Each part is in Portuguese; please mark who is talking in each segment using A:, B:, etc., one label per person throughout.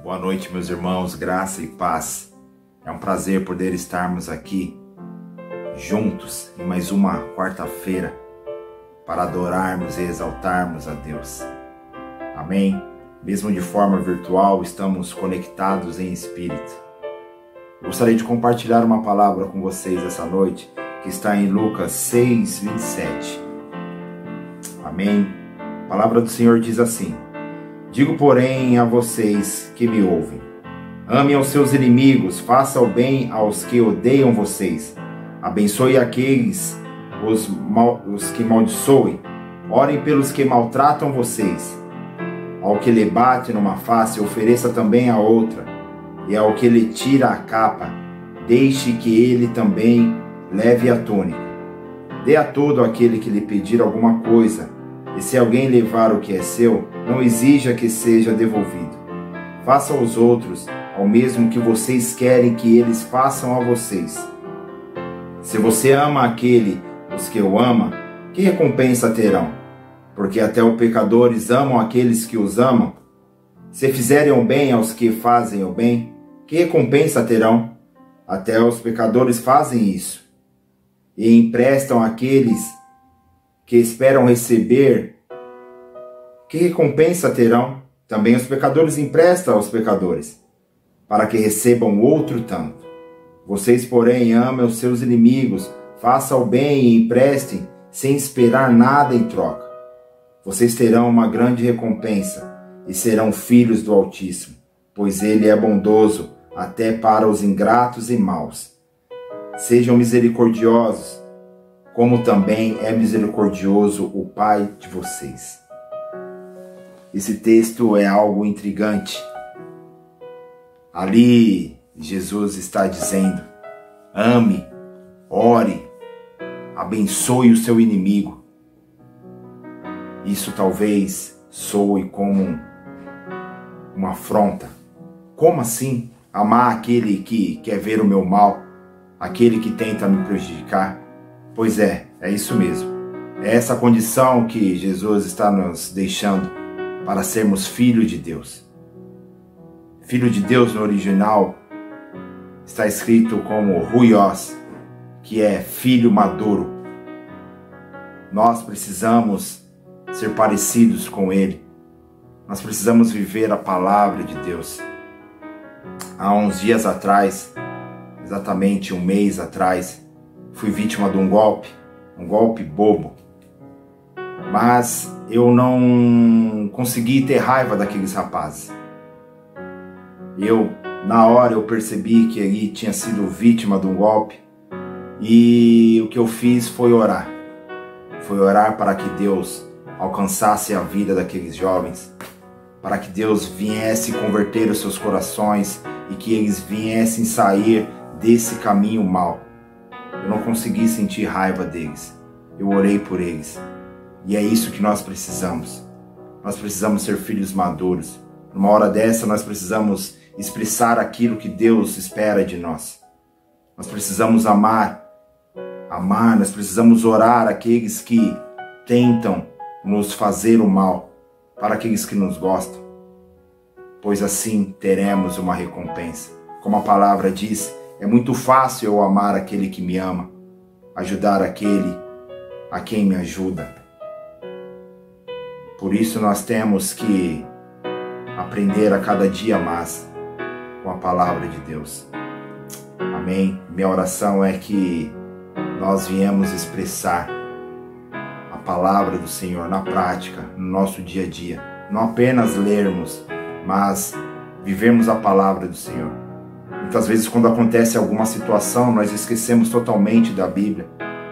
A: Boa noite, meus irmãos, graça e paz. É um prazer poder estarmos aqui juntos em mais uma quarta-feira para adorarmos e exaltarmos a Deus. Amém? Mesmo de forma virtual, estamos conectados em espírito. Gostaria de compartilhar uma palavra com vocês essa noite, que está em Lucas 6:27. Amém? A palavra do Senhor diz assim: digo, porém, a vocês que me ouvem, amem aos seus inimigos, façam o bem aos que odeiam vocês, abençoe aqueles os que maldiçoem, orem pelos que maltratam vocês. Ao que lhe bate numa face, ofereça também a outra, e ao que lhe tira a capa, deixe que ele também leve a túnica. Dê a todo aquele que lhe pedir alguma coisa, e se alguém levar o que é seu, não exija que seja devolvido. Faça aos outros ao mesmo que vocês querem que eles façam a vocês. Se você ama os que o amam, que recompensa terão? Porque até os pecadores amam aqueles que os amam. Se fizerem o bem aos que fazem o bem, que recompensa terão? Até os pecadores fazem isso. E emprestam àqueles que esperam receber, que recompensa terão? Também os pecadores emprestam aos pecadores, para que recebam outro tanto. Vocês, porém, amem os seus inimigos, façam o bem e emprestem, sem esperar nada em troca. Vocês terão uma grande recompensa, e serão filhos do Altíssimo, pois Ele é bondoso até para os ingratos e maus. Sejam misericordiosos, como também é misericordioso o Pai de vocês. Esse texto é algo intrigante. Ali, Jesus está dizendo: ame, ore, abençoe o seu inimigo. Isso talvez soe como uma afronta. Como assim amar aquele que quer ver o meu mal, aquele que tenta me prejudicar? Pois é isso mesmo. É essa condição que Jesus está nos deixando para sermos filhos de Deus. Filho de Deus no original está escrito como ruios, que é filho maduro. Nós precisamos ser parecidos com Ele. Nós precisamos viver a palavra de Deus. Há uns dias atrás, exatamente um mês atrás, fui vítima de um golpe bobo. Mas eu não consegui ter raiva daqueles rapazes. Na hora, eu percebi que ele tinha sido vítima de um golpe. E o que eu fiz foi orar. Foi orar para que Deus alcançasse a vida daqueles jovens, para que Deus viesse converter os seus corações e que eles viessem sair desse caminho mau. Eu não consegui sentir raiva deles. Eu orei por eles. E é isso que nós precisamos. Nós precisamos ser filhos maduros. Numa hora dessa, nós precisamos expressar aquilo que Deus espera de nós. Nós precisamos amar, nós precisamos orar aqueles que tentam nos fazer o mal, para aqueles que nos gostam, pois assim teremos uma recompensa. Como a palavra diz, é muito fácil eu amar aquele que me ama, ajudar aquele a quem me ajuda. Por isso nós temos que aprender a cada dia mais com a palavra de Deus. Amém? Minha oração é que nós viemos expressar a palavra do Senhor na prática, no nosso dia a dia. Não apenas lermos, mas vivermos a palavra do Senhor. Muitas vezes, quando acontece alguma situação, nós esquecemos totalmente da Bíblia.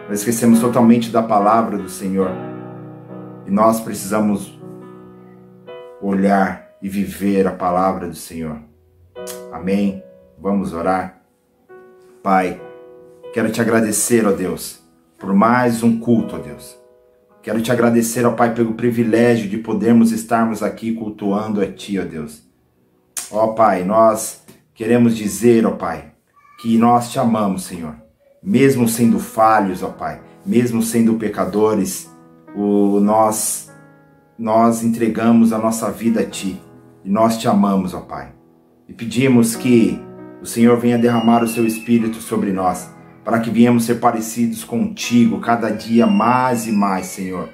A: Nós esquecemos totalmente da palavra do Senhor. E nós precisamos olhar e viver a palavra do Senhor. Amém? Vamos orar. Pai, quero te agradecer, ó Deus, por mais um culto, ó Deus. Quero te agradecer, ó Pai, pelo privilégio de podermos estarmos aqui cultuando a Ti, ó Deus. Ó Pai, nós queremos dizer, ó Pai, que nós te amamos, Senhor. Mesmo sendo falhos, ó Pai, mesmo sendo pecadores, nós entregamos a nossa vida a Ti. E nós te amamos, ó Pai. e pedimos que o Senhor venha derramar o seu Espírito sobre nós, para que venhamos ser parecidos contigo cada dia mais e mais, Senhor,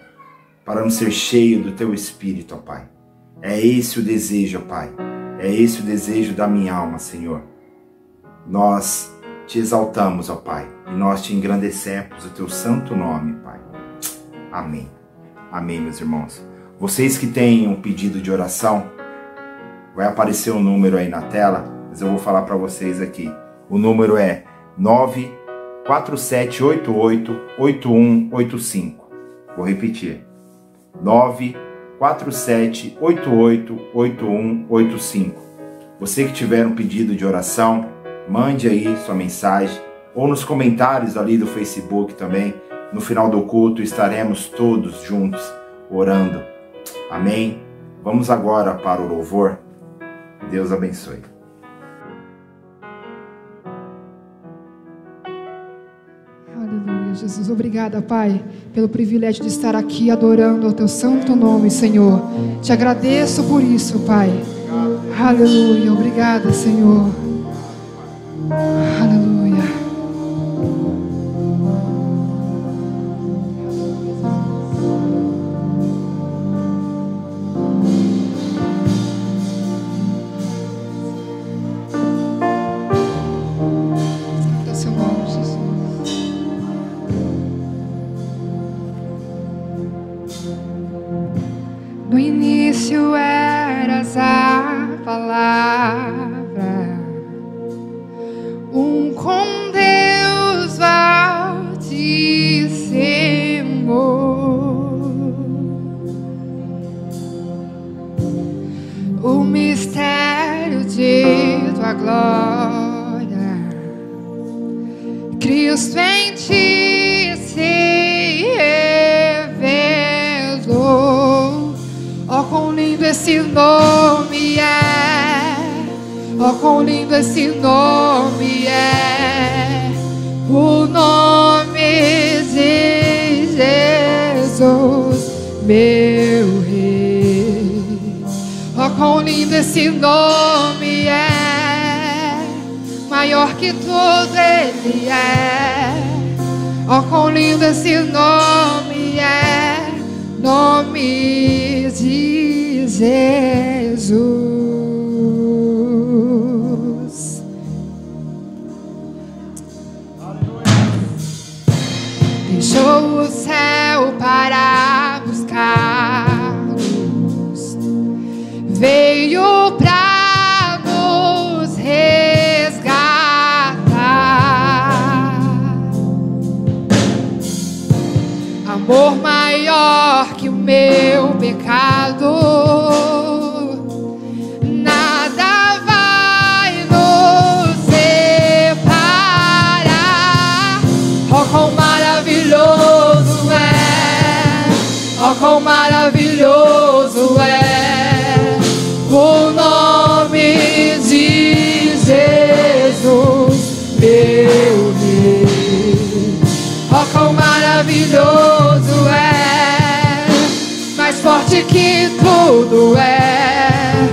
A: para nos ser cheio do teu Espírito, ó Pai. É esse o desejo, ó Pai. É esse o desejo da minha alma, Senhor. Nós te exaltamos, ó Pai, e nós te engrandecemos o teu santo nome, Pai. Amém. Amém, meus irmãos. Vocês que têm um pedido de oração, vai aparecer um número aí na tela, mas eu vou falar para vocês aqui. O número é 947888185. Vou repetir. 947888185. Você que tiver um pedido de oração, mande aí sua mensagem, ou nos comentários ali do Facebook também. No final do culto estaremos todos juntos orando. Amém? Vamos agora para o louvor. Deus abençoe.
B: Aleluia, Jesus. Obrigada, Pai, pelo privilégio de estar aqui adorando ao teu santo nome, Senhor. Te agradeço por isso, Pai. Aleluia. Obrigada, Senhor. Aleluia. No início eras a palavra, com Deus Altíssimo, o mistério de tua glória, Cristo em ti se revelou. Oh, quão lindo esse nome é! Oh, quão lindo esse nome é! O nome de Jesus, meu Rei. Oh, quão lindo esse nome é! Maior que tudo Ele é. Oh, quão lindo esse nome é! Nome de Jesus. Deixou o céu para buscar-nos, veio para nos resgatar. Amor maior que o meu pecado, nada vai nos separar. Oh, quão maravilhoso é! Oh, quão maravilhoso é o nome de Jesus, meu Rei. Oh, quão maravilhoso é, mais forte que tudo é.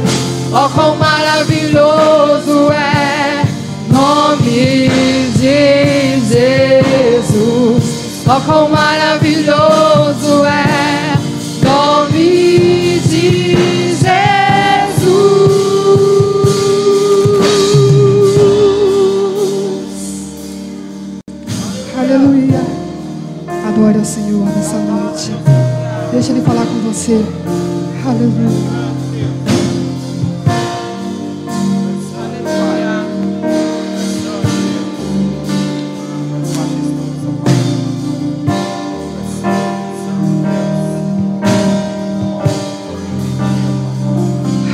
B: Oh, quão maravilhoso é, nome de Jesus. Oh, quão maravilhoso é, nome de Jesus. Aleluia. Adore ao Senhor nessa noite. Deixa Ele falar com você. Aleluia.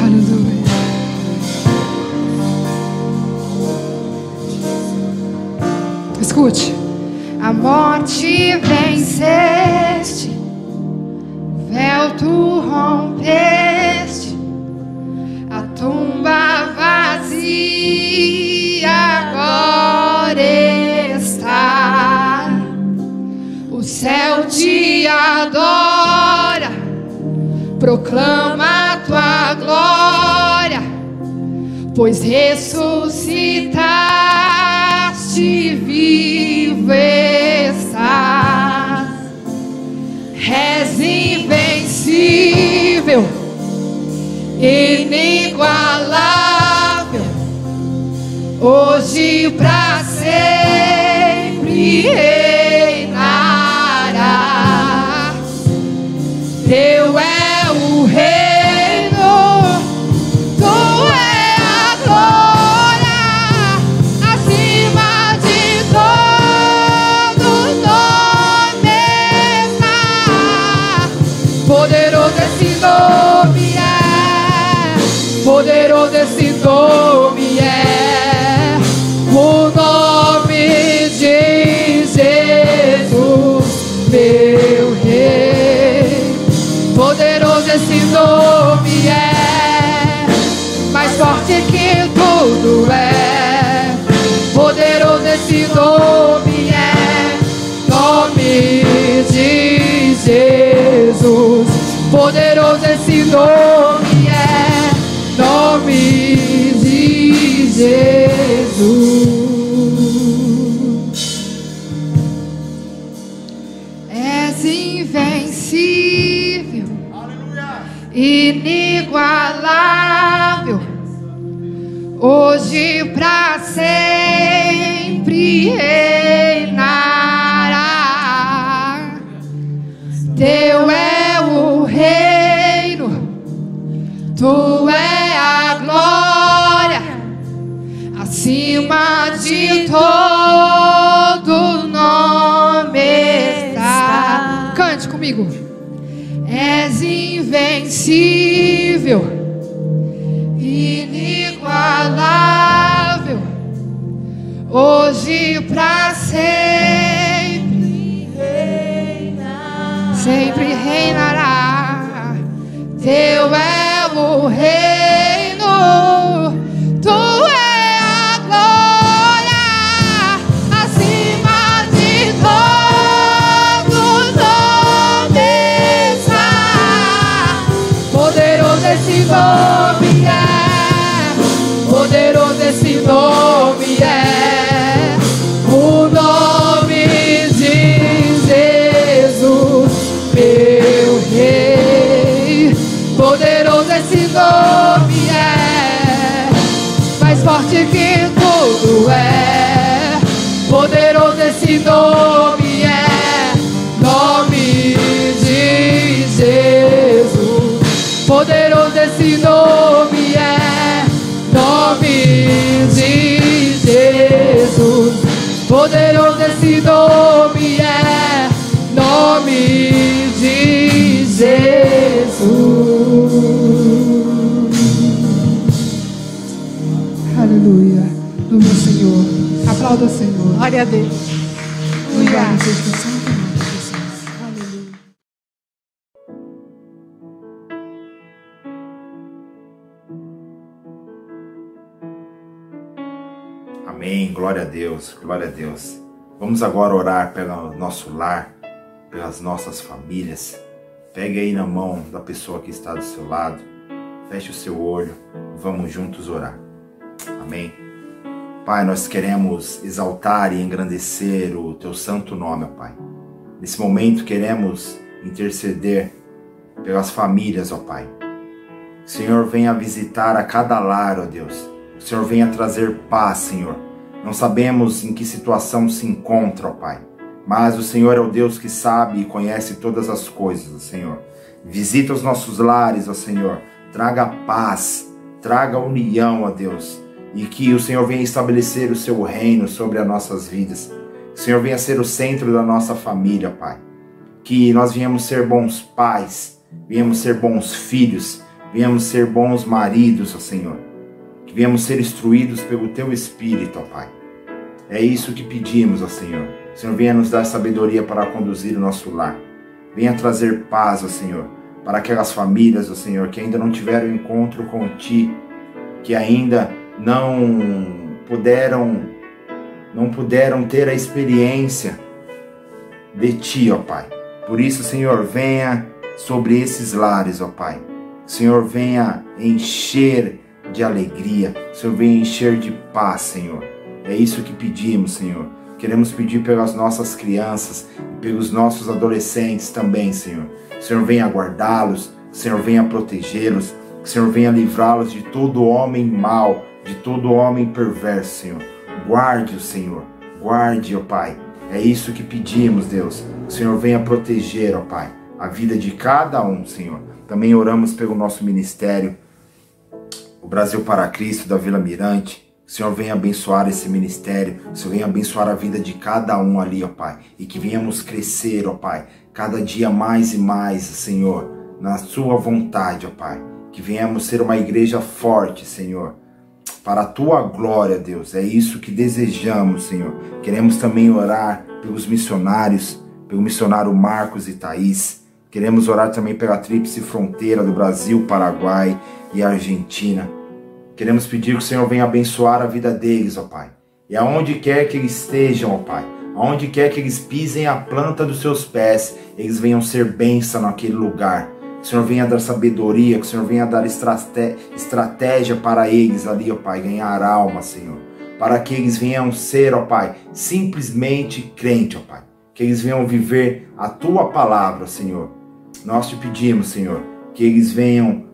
B: Aleluia. Escute. A morte venceste, o véu tu rompeste, a tumba vazia agora está. O céu te adora, proclama a tua glória, pois ressuscitaste, vivo estás. És invencível, inigualável, hoje pra sempre reinará. Teu é o reino, tu é a glória, acima de todo nome está. Poderoso esse nome é, poderoso esse nome é, o nome de Jesus, meu Rei. Poderoso esse nome é, mais forte que tudo é. Poderoso esse nome é, nome de Jesus. Poderoso esse nome é, nome de Jesus. És invencível, inigualável, hoje pra sempre reinará. Teu é o reino, tu é a glória, acima de todo nome está. Cante comigo. És invencível, inigualável, hoje pra sempre reinará. Sempre reinará. Teu é o reino, tu é a glória, acima de todo nome está. Poderoso esse nome é, poderoso esse nome é, o nome de Jesus, meu Rei. Poderoso esse nome é, mais forte que tudo é. Poderoso esse nome é, nome de Jesus. Poderoso esse nome é, nome de Jesus. Poderoso esse nome é, nome de Jesus. Aleluia. No meu Senhor. Aplauda o Senhor. Glória a Deus. Obrigado, Jesus. Aleluia.
A: Amém, glória a Deus, glória a Deus. Vamos agora orar pelo nosso lar, pelas nossas famílias. Pegue aí na mão da pessoa que está do seu lado, feche o seu olho e vamos juntos orar. Amém. Pai, nós queremos exaltar e engrandecer o Teu santo nome, ó Pai. Nesse momento queremos interceder pelas famílias, ó Pai. O Senhor venha visitar a cada lar, ó Deus. O Senhor venha trazer paz, Senhor. Não sabemos em que situação se encontra, ó Pai, mas o Senhor é o Deus que sabe e conhece todas as coisas, ó Senhor. Visita os nossos lares, ó Senhor. Traga paz, traga união, ó Deus. E que o Senhor venha estabelecer o seu reino sobre as nossas vidas. Que o Senhor venha ser o centro da nossa família, Pai. Que nós venhamos ser bons pais, venhamos ser bons filhos, venhamos ser bons maridos, ó Senhor. Que venhamos ser instruídos pelo Teu Espírito, ó Pai. É isso que pedimos, ó Senhor. O Senhor venha nos dar sabedoria para conduzir o nosso lar. Venha trazer paz, ó Senhor, para aquelas famílias, ó Senhor, que ainda não tiveram encontro com Ti, que ainda não puderam ter a experiência de Ti, ó Pai. Por isso, Senhor, venha sobre esses lares, ó Pai. Senhor, venha encher de alegria, que o Senhor venha encher de paz, Senhor. É isso que pedimos, Senhor. Queremos pedir pelas nossas crianças e pelos nossos adolescentes também, Senhor. Que o Senhor venha guardá-los, que o Senhor venha protegê-los, que o Senhor venha livrá-los de todo homem mau, de todo homem perverso, Senhor. Guarde-o, Senhor. Guarde, ó Pai. É isso que pedimos, Deus. Que o Senhor venha proteger, ó Pai, a vida de cada um, Senhor. Também oramos pelo nosso ministério, o Brasil para Cristo, da Vila Mirante. Que o Senhor venha abençoar esse ministério. Que o Senhor venha abençoar a vida de cada um ali, ó Pai. E que venhamos crescer, ó Pai, cada dia mais e mais, Senhor, na sua vontade, ó Pai. Que venhamos ser uma igreja forte, Senhor, para a tua glória, Deus. É isso que desejamos, Senhor. Queremos também orar pelos missionários, pelo missionário Marcos e Thaís. Queremos orar também pela tríplice fronteira do Brasil, Paraguai e Argentina. Queremos pedir que o Senhor venha abençoar a vida deles, ó Pai. E aonde quer que eles estejam, ó Pai, aonde quer que eles pisem a planta dos seus pés, eles venham ser bênção naquele lugar. Que o Senhor venha dar sabedoria, que o Senhor venha dar estratégia para eles ali, ó Pai, ganhar alma, Senhor. Para que eles venham ser, ó Pai, simplesmente crente, ó Pai. Que eles venham viver a Tua palavra, Senhor. Nós te pedimos, Senhor, que eles venham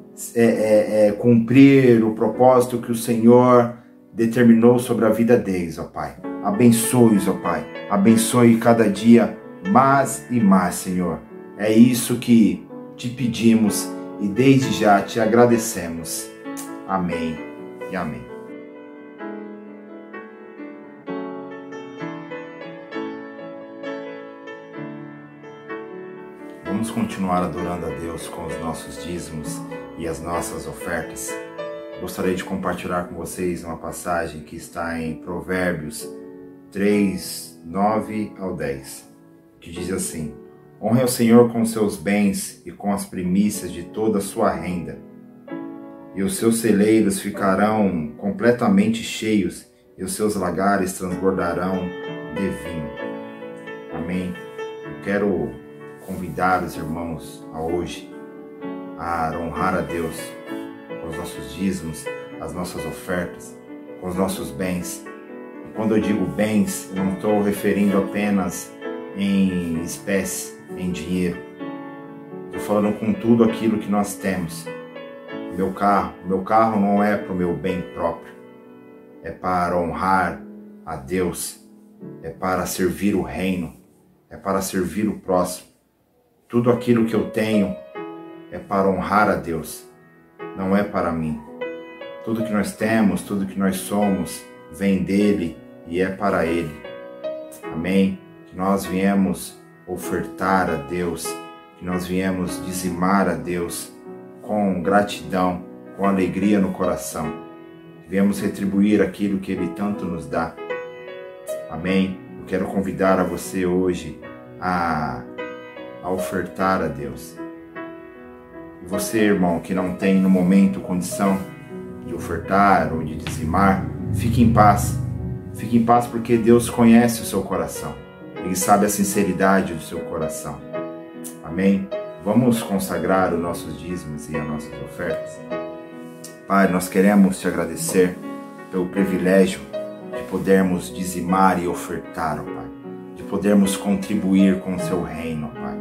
A: cumprir o propósito que o Senhor determinou sobre a vida deles, ó Pai. Abençoe-os, ó Pai. Abençoe cada dia mais e mais, Senhor. É isso que te pedimos e desde já te agradecemos. Amém e amém. Vamos continuar adorando a Deus com os nossos dízimos e as nossas ofertas. Gostaria de compartilhar com vocês uma passagem que está em Provérbios 3, 9 ao 10, que diz assim: honre ao Senhor com seus bens e com as primícias de toda a sua renda, e os seus celeiros ficarão completamente cheios, e os seus lagares transbordarão de vinho. Amém? Eu quero convidar os irmãos a hoje a honrar a Deus com os nossos dízimos, as nossas ofertas, com os nossos bens. E quando eu digo bens, eu não estou referindo apenas em espécie, em dinheiro. Estou falando com tudo aquilo que nós temos. Meu carro não é para o meu bem próprio. É para honrar a Deus. É para servir o reino. É para servir o próximo. Tudo aquilo que eu tenho é para honrar a Deus. Não é para mim. Tudo que nós temos, tudo que nós somos, vem dele e é para ele. Amém? Que nós viemos ofertar a Deus, que nós viemos dizimar a Deus com gratidão, com alegria no coração. Que viemos retribuir aquilo que Ele tanto nos dá. Amém? Eu quero convidar a você hoje a ofertar a Deus. E você, irmão, que não tem no momento condição de ofertar ou de dizimar, fique em paz. Fique em paz porque Deus conhece o seu coração. Ele sabe a sinceridade do seu coração. Amém? Vamos consagrar os nossos dízimos e as nossas ofertas. Pai, nós queremos te agradecer pelo privilégio de podermos dizimar e ofertar, ó Pai. De podermos contribuir com o seu reino, ó Pai.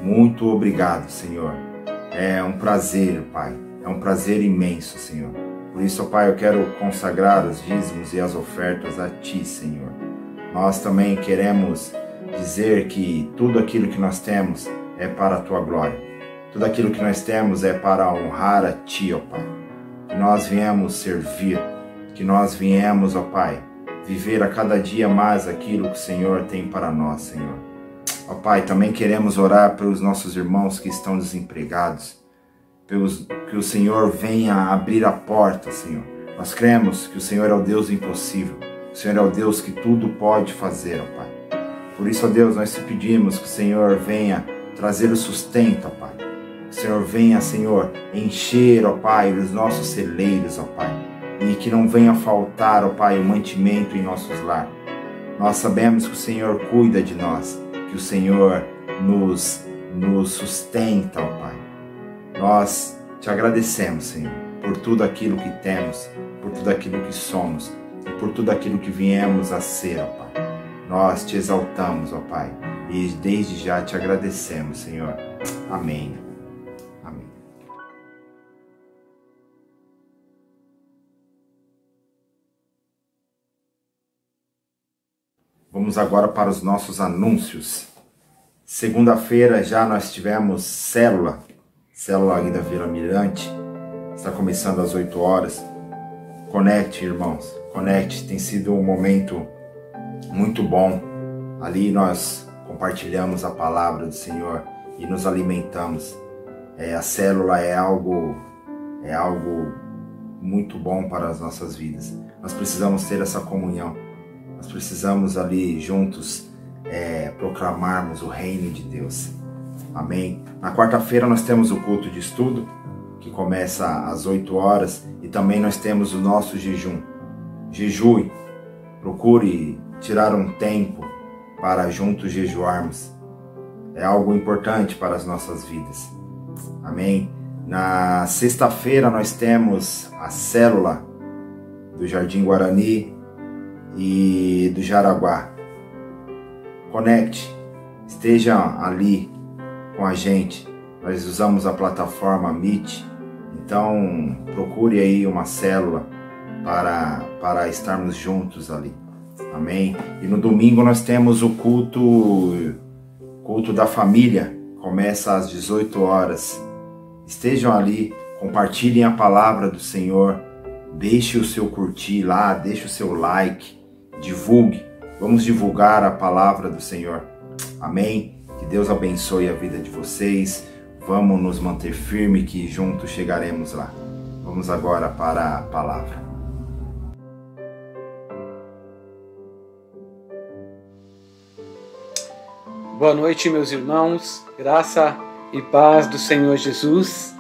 A: Muito obrigado, Senhor. É um prazer, Pai. É um prazer imenso, Senhor. Por isso, ó Pai, eu quero consagrar os dízimos e as ofertas a Ti, Senhor. Nós também queremos dizer que tudo aquilo que nós temos é para a Tua glória. Tudo aquilo que nós temos é para honrar a Ti, ó Pai. Que nós viemos servir, que nós viemos, ó Pai, viver a cada dia mais aquilo que o Senhor tem para nós, Senhor. Ó Pai, também queremos orar pelos nossos irmãos que estão desempregados, que o Senhor venha abrir a porta, Senhor. Nós cremos que o Senhor é o Deus impossível. O Senhor é o Deus que tudo pode fazer, ó Pai. Por isso, ó Deus, nós te pedimos que o Senhor venha trazer o sustento, ó Pai. Que o Senhor venha, Senhor, encher, ó Pai, os nossos celeiros, ó Pai. E que não venha faltar, ó Pai, o mantimento em nossos lares. Nós sabemos que o Senhor cuida de nós, que o Senhor nos sustenta, ó Pai. Nós te agradecemos, Senhor. por tudo aquilo que temos, por tudo aquilo que somos e por tudo aquilo que viemos a ser, ó Pai. Nós te exaltamos, ó Pai, e desde já te agradecemos, Senhor. Amém. Amém. Vamos agora para os nossos anúncios. Segunda-feira já nós tivemos célula ali da Vila Mirante. Está começando às 8 horas. Conecte, irmãos. Conecte. Tem sido um momento muito bom. Ali nós compartilhamos a palavra do Senhor e nos alimentamos. A célula é algo muito bom para as nossas vidas. Nós precisamos ter essa comunhão. Nós precisamos ali juntos proclamarmos o reino de Deus. Amém? Na quarta-feira nós temos o culto de estudo, que começa às 8 horas, e também nós temos o nosso jejum. Jejue, procure tirar um tempo para juntos jejuarmos. É algo importante para as nossas vidas. Amém? Na sexta-feira nós temos a célula do Jardim Guarani e do Jaraguá. Conecte, esteja ali com a gente. Nós usamos a plataforma Meet, então procure aí uma célula para estarmos juntos ali. Amém? E no domingo nós temos o culto da família, começa às 18 horas. Estejam ali, compartilhem a palavra do Senhor, deixe o seu curtir lá, deixe o seu like, divulgue, vamos divulgar a palavra do Senhor. Amém? Que Deus abençoe a vida de vocês, vamos nos manter firme que juntos chegaremos lá. Vamos agora para a palavra.
C: Boa noite, meus irmãos, graça e paz do Senhor Jesus.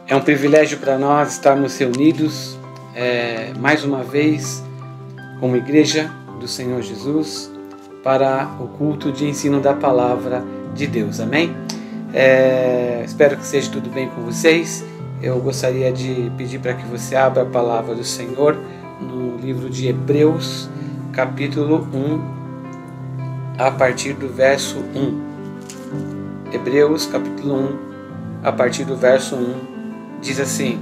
C: É um privilégio para nós estarmos reunidos mais uma vez como igreja do Senhor Jesus para o culto de ensino da palavra de Deus, amém? Espero que seja tudo bem com vocês. Eu gostaria de pedir para que você abra a palavra do Senhor no livro de Hebreus, capítulo 1, a partir do verso 1. Hebreus, capítulo 1, a partir do verso 1, diz assim: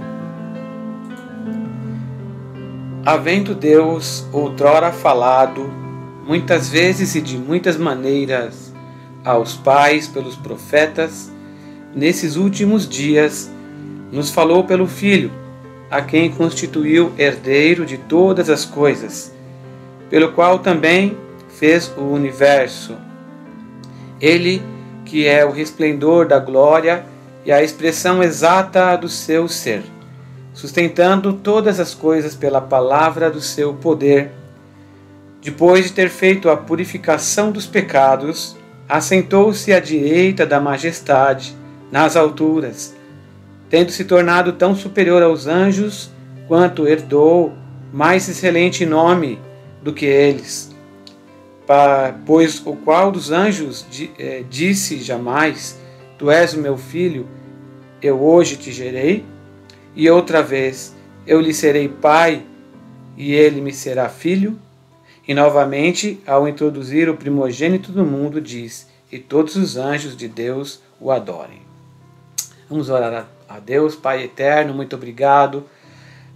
C: Havendo Deus outrora falado, muitas vezes e de muitas maneiras, aos pais pelos profetas, nesses últimos dias, nos falou pelo Filho, a quem constituiu herdeiro de todas as coisas, pelo qual também fez o universo. Ele, que é o resplendor da glória e a expressão exata do seu ser, sustentando todas as coisas pela palavra do seu poder, depois de ter feito a purificação dos pecados, assentou-se à direita da majestade nas alturas, tendo se tornado tão superior aos anjos, quanto herdou mais excelente nome do que eles. Pois o qual dos anjos disse jamais: Tu és o meu filho, eu hoje te gerei, e outra vez: Eu lhe serei pai, e ele me será filho. E novamente, ao introduzir o primogênito do mundo, diz: E todos os anjos de Deus o adorem. Vamos orar a Deus. Pai eterno, muito obrigado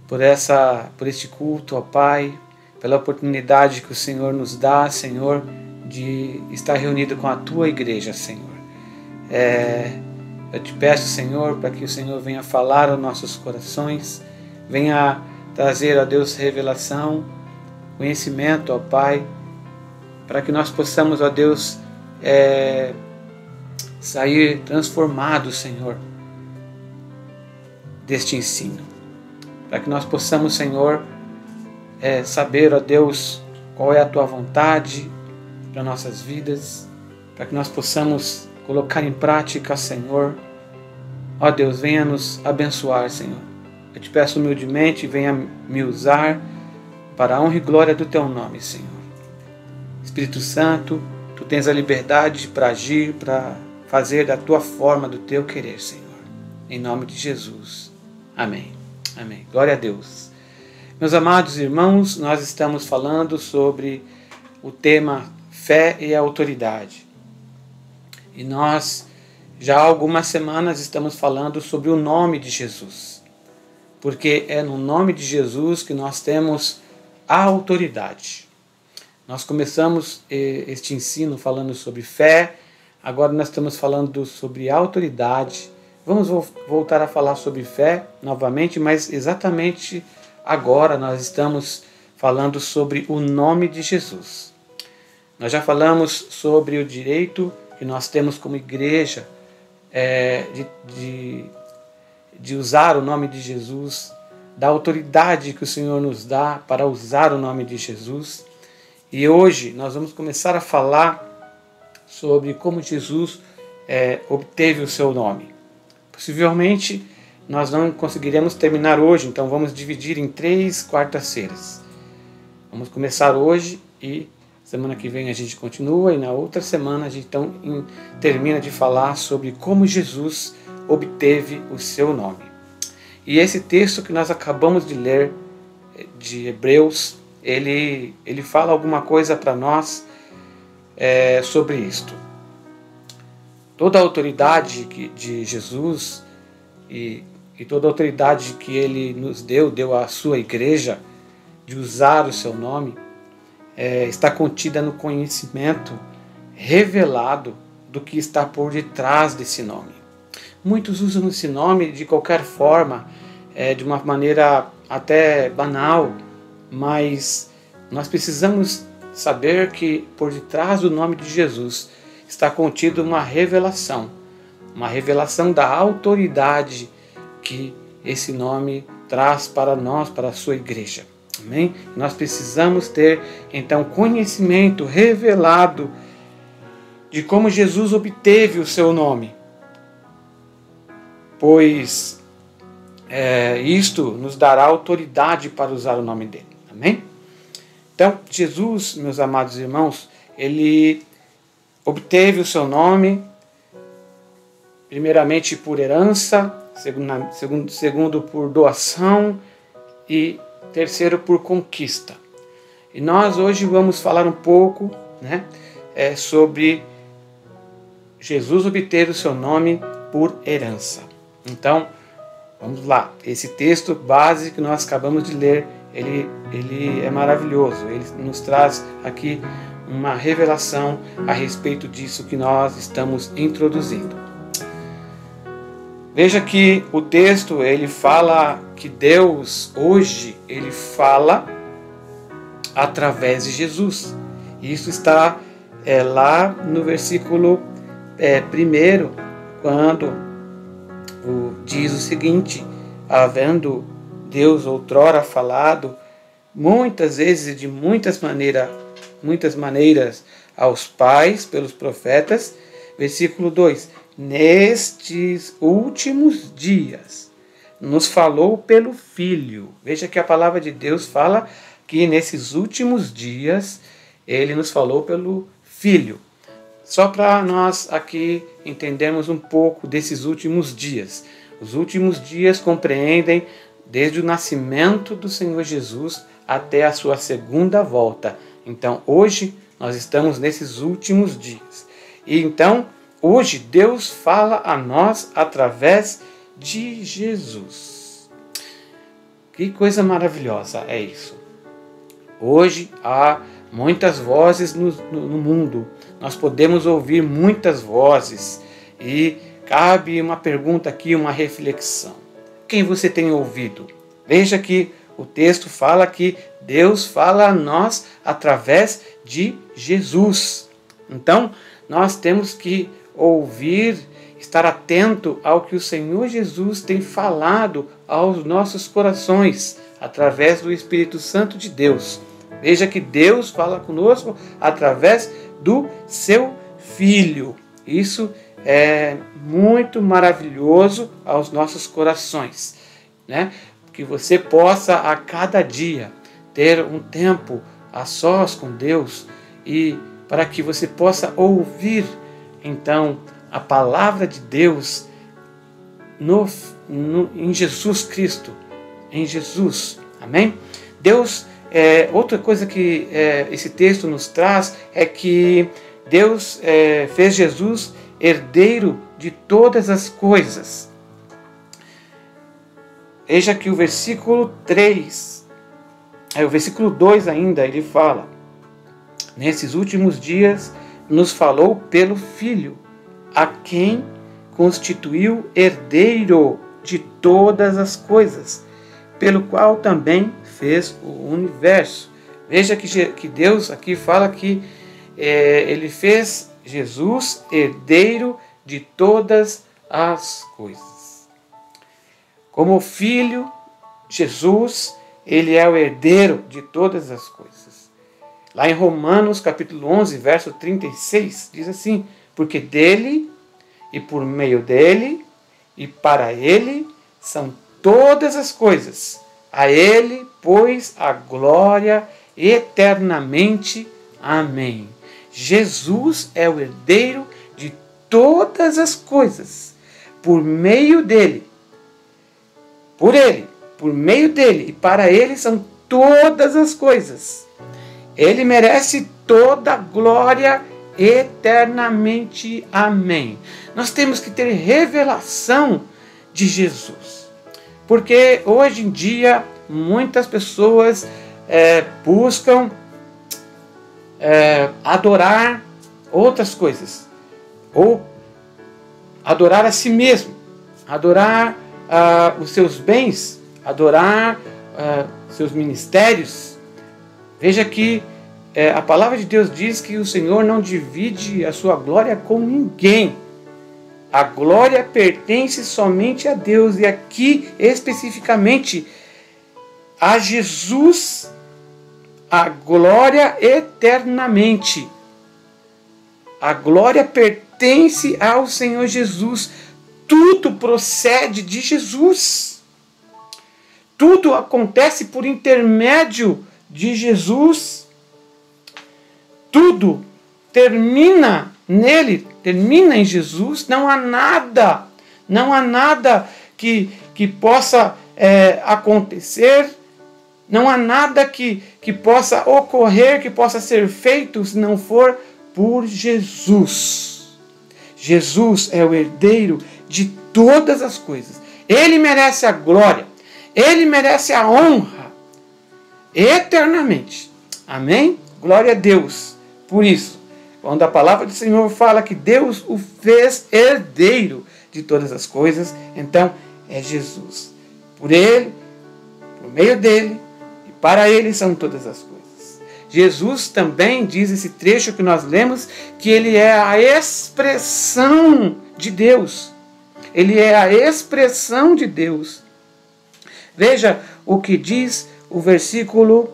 C: por este culto, ó Pai, pela oportunidade que o Senhor nos dá, Senhor, de estar reunido com a Tua igreja, Senhor. Eu te peço, Senhor, para que o Senhor venha falar aos nossos corações, venha trazer, ó Deus, revelação, conhecimento, ó Pai, para que nós possamos, ó Deus, sair transformados, Senhor, deste ensino. Para que nós possamos, Senhor, saber, ó Deus, qual é a Tua vontade para nossas vidas, para que nós possamos colocar em prática, Senhor. Ó Deus, venha nos abençoar, Senhor. Eu te peço humildemente, venha me usar para a honra e glória do Teu nome, Senhor. Espírito Santo, Tu tens a liberdade para agir, para fazer da Tua forma, do Teu querer, Senhor. em nome de Jesus. Amém. Amém. Glória a Deus. Meus amados irmãos, nós estamos falando sobre o tema fé e autoridade. E nós já há algumas semanas estamos falando sobre o nome de Jesus. Porque é no nome de Jesus que nós temos a autoridade. Nós começamos este ensino falando sobre fé, agora nós estamos falando sobre autoridade. Vamos voltar a falar sobre fé novamente, mas exatamente agora nós estamos falando sobre o nome de Jesus. Nós já falamos sobre o direito que nós temos como igreja de usar o nome de Jesus, da autoridade que o Senhor nos dá para usar o nome de Jesus. E hoje nós vamos começar a falar sobre como Jesus obteve o seu nome. Possivelmente nós não conseguiremos terminar hoje, então vamos dividir em 3 quartas-feiras. Vamos começar hoje e semana que vem a gente continua, e na outra semana a gente então termina de falar sobre como Jesus obteve o seu nome. E esse texto que nós acabamos de ler, de Hebreus, ele fala alguma coisa para nós sobre isto. Toda a autoridade de Jesus e toda a autoridade que Ele nos deu à sua igreja, de usar o seu nome, está contida no conhecimento revelado do que está por detrás desse nome. Muitos usam esse nome de qualquer forma, de uma maneira até banal, mas nós precisamos saber que por detrás do nome de Jesus está contido uma revelação da autoridade que esse nome traz para nós, para a sua igreja. Amém? Nós precisamos ter então conhecimento revelado de como Jesus obteve o seu nome, pois isto nos dará autoridade para usar o nome dele. Amém? Então, Jesus, meus amados irmãos, ele obteve o seu nome, primeiramente por herança, segundo por doação e terceiro por conquista. E nós hoje vamos falar um pouco sobre Jesus obter o seu nome por herança. Então, vamos lá. Esse texto base que nós acabamos de ler, ele é maravilhoso. Ele nos traz aqui uma revelação a respeito disso que nós estamos introduzindo. Veja que o texto ele fala que Deus hoje ele fala através de Jesus. E isso está lá no versículo 1, quando diz o seguinte: havendo Deus outrora falado muitas vezes e de muitas maneiras aos pais pelos profetas. Versículo 2: nestes últimos dias nos falou pelo Filho. Veja que a palavra de Deus fala que nesses últimos dias ele nos falou pelo Filho. Só para nós aqui entendermos um pouco desses últimos dias. Os últimos dias compreendem desde o nascimento do Senhor Jesus até a sua segunda volta. Então, hoje nós estamos nesses últimos dias. E então, hoje Deus fala a nós através de Jesus. Que coisa maravilhosa é isso. Hoje há muitas vozes no mundo. Nós podemos ouvir muitas vozes. E cabe uma pergunta aqui, uma reflexão. Quem você tem ouvido? Veja que o texto fala que Deus fala a nós através de Jesus. Então, nós temos que ouvir, estar atento ao que o Senhor Jesus tem falado aos nossos corações, através do Espírito Santo de Deus. Veja que Deus fala conosco através do seu Filho. Isso é muito maravilhoso aos nossos corações, né? Que você possa a cada dia ter um tempo a sós com Deus e para que você possa ouvir então a palavra de Deus em Jesus Cristo, em Jesus. Amém? Deus, outra coisa que esse texto nos traz é que Deus fez Jesus herdeiro de todas as coisas. Veja que o versículo 3, o versículo 2 ainda, ele fala: nesses últimos dias nos falou pelo Filho, a quem constituiu herdeiro de todas as coisas, pelo qual também fez o universo. Veja que Deus aqui fala que ele fez Jesus herdeiro de todas as coisas. Como Filho, Jesus, ele é o herdeiro de todas as coisas. Lá em Romanos, capítulo 11, verso 36, diz assim: porque dele, e por meio dele, e para ele, são todas as coisas. A ele, pois, a glória eternamente. Amém. Jesus é o herdeiro de todas as coisas. Por meio dele, por ele, por meio dele e para ele são todas as coisas. Ele merece toda a glória eternamente. Amém. Nós temos que ter revelação de Jesus. Porque hoje em dia muitas pessoas buscam adorar outras coisas. Ou adorar a si mesmo. Adorar os seus bens. Adorar seus ministérios. Veja que a palavra de Deus diz que o Senhor não divide a sua glória com ninguém. A glória pertence somente a Deus. E aqui, especificamente, a Jesus, a glória eternamente. A glória pertence ao Senhor Jesus. Tudo procede de Jesus. Tudo acontece por intermédio de Jesus. Tudo termina nele, termina em Jesus. Não há nada que possa acontecer, não há nada que possa ocorrer, que possa ser feito se não for por Jesus. Jesus é o herdeiro de todas as coisas. Ele merece a glória, ele merece a honra eternamente. Amém? Glória a Deus. Por isso, quando a palavra do Senhor fala que Deus o fez herdeiro de todas as coisas, então é Jesus. Por ele, por meio dele e para ele são todas as coisas. Jesus também diz esse trecho que nós lemos que ele é a expressão de Deus. Ele é a expressão de Deus. Veja o que diz o versículo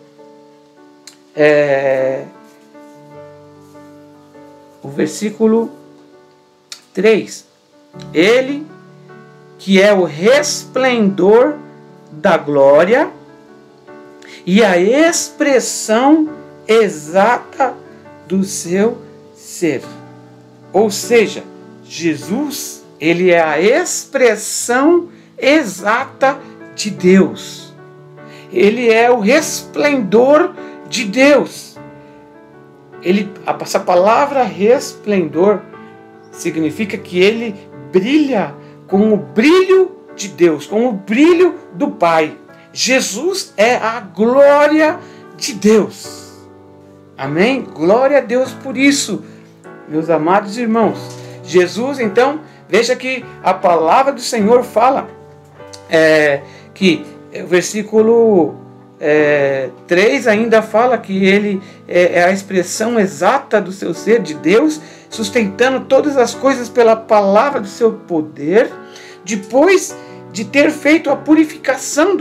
C: 3. Ele que é o resplendor da glória e a expressão exata do seu ser. Ou seja, Jesus, ele é a expressão exata de Deus. Ele é o resplendor de Deus. Essa palavra resplendor significa que ele brilha com o brilho de Deus, com o brilho do Pai. Jesus é a glória de Deus. Amém? Glória a Deus por isso, meus amados irmãos. Jesus, então, veja que a palavra do Senhor fala que o versículo 3 ainda fala que ele é a expressão exata do seu ser, de Deus, sustentando todas as coisas pela palavra do seu poder, depois de ter feito a purificação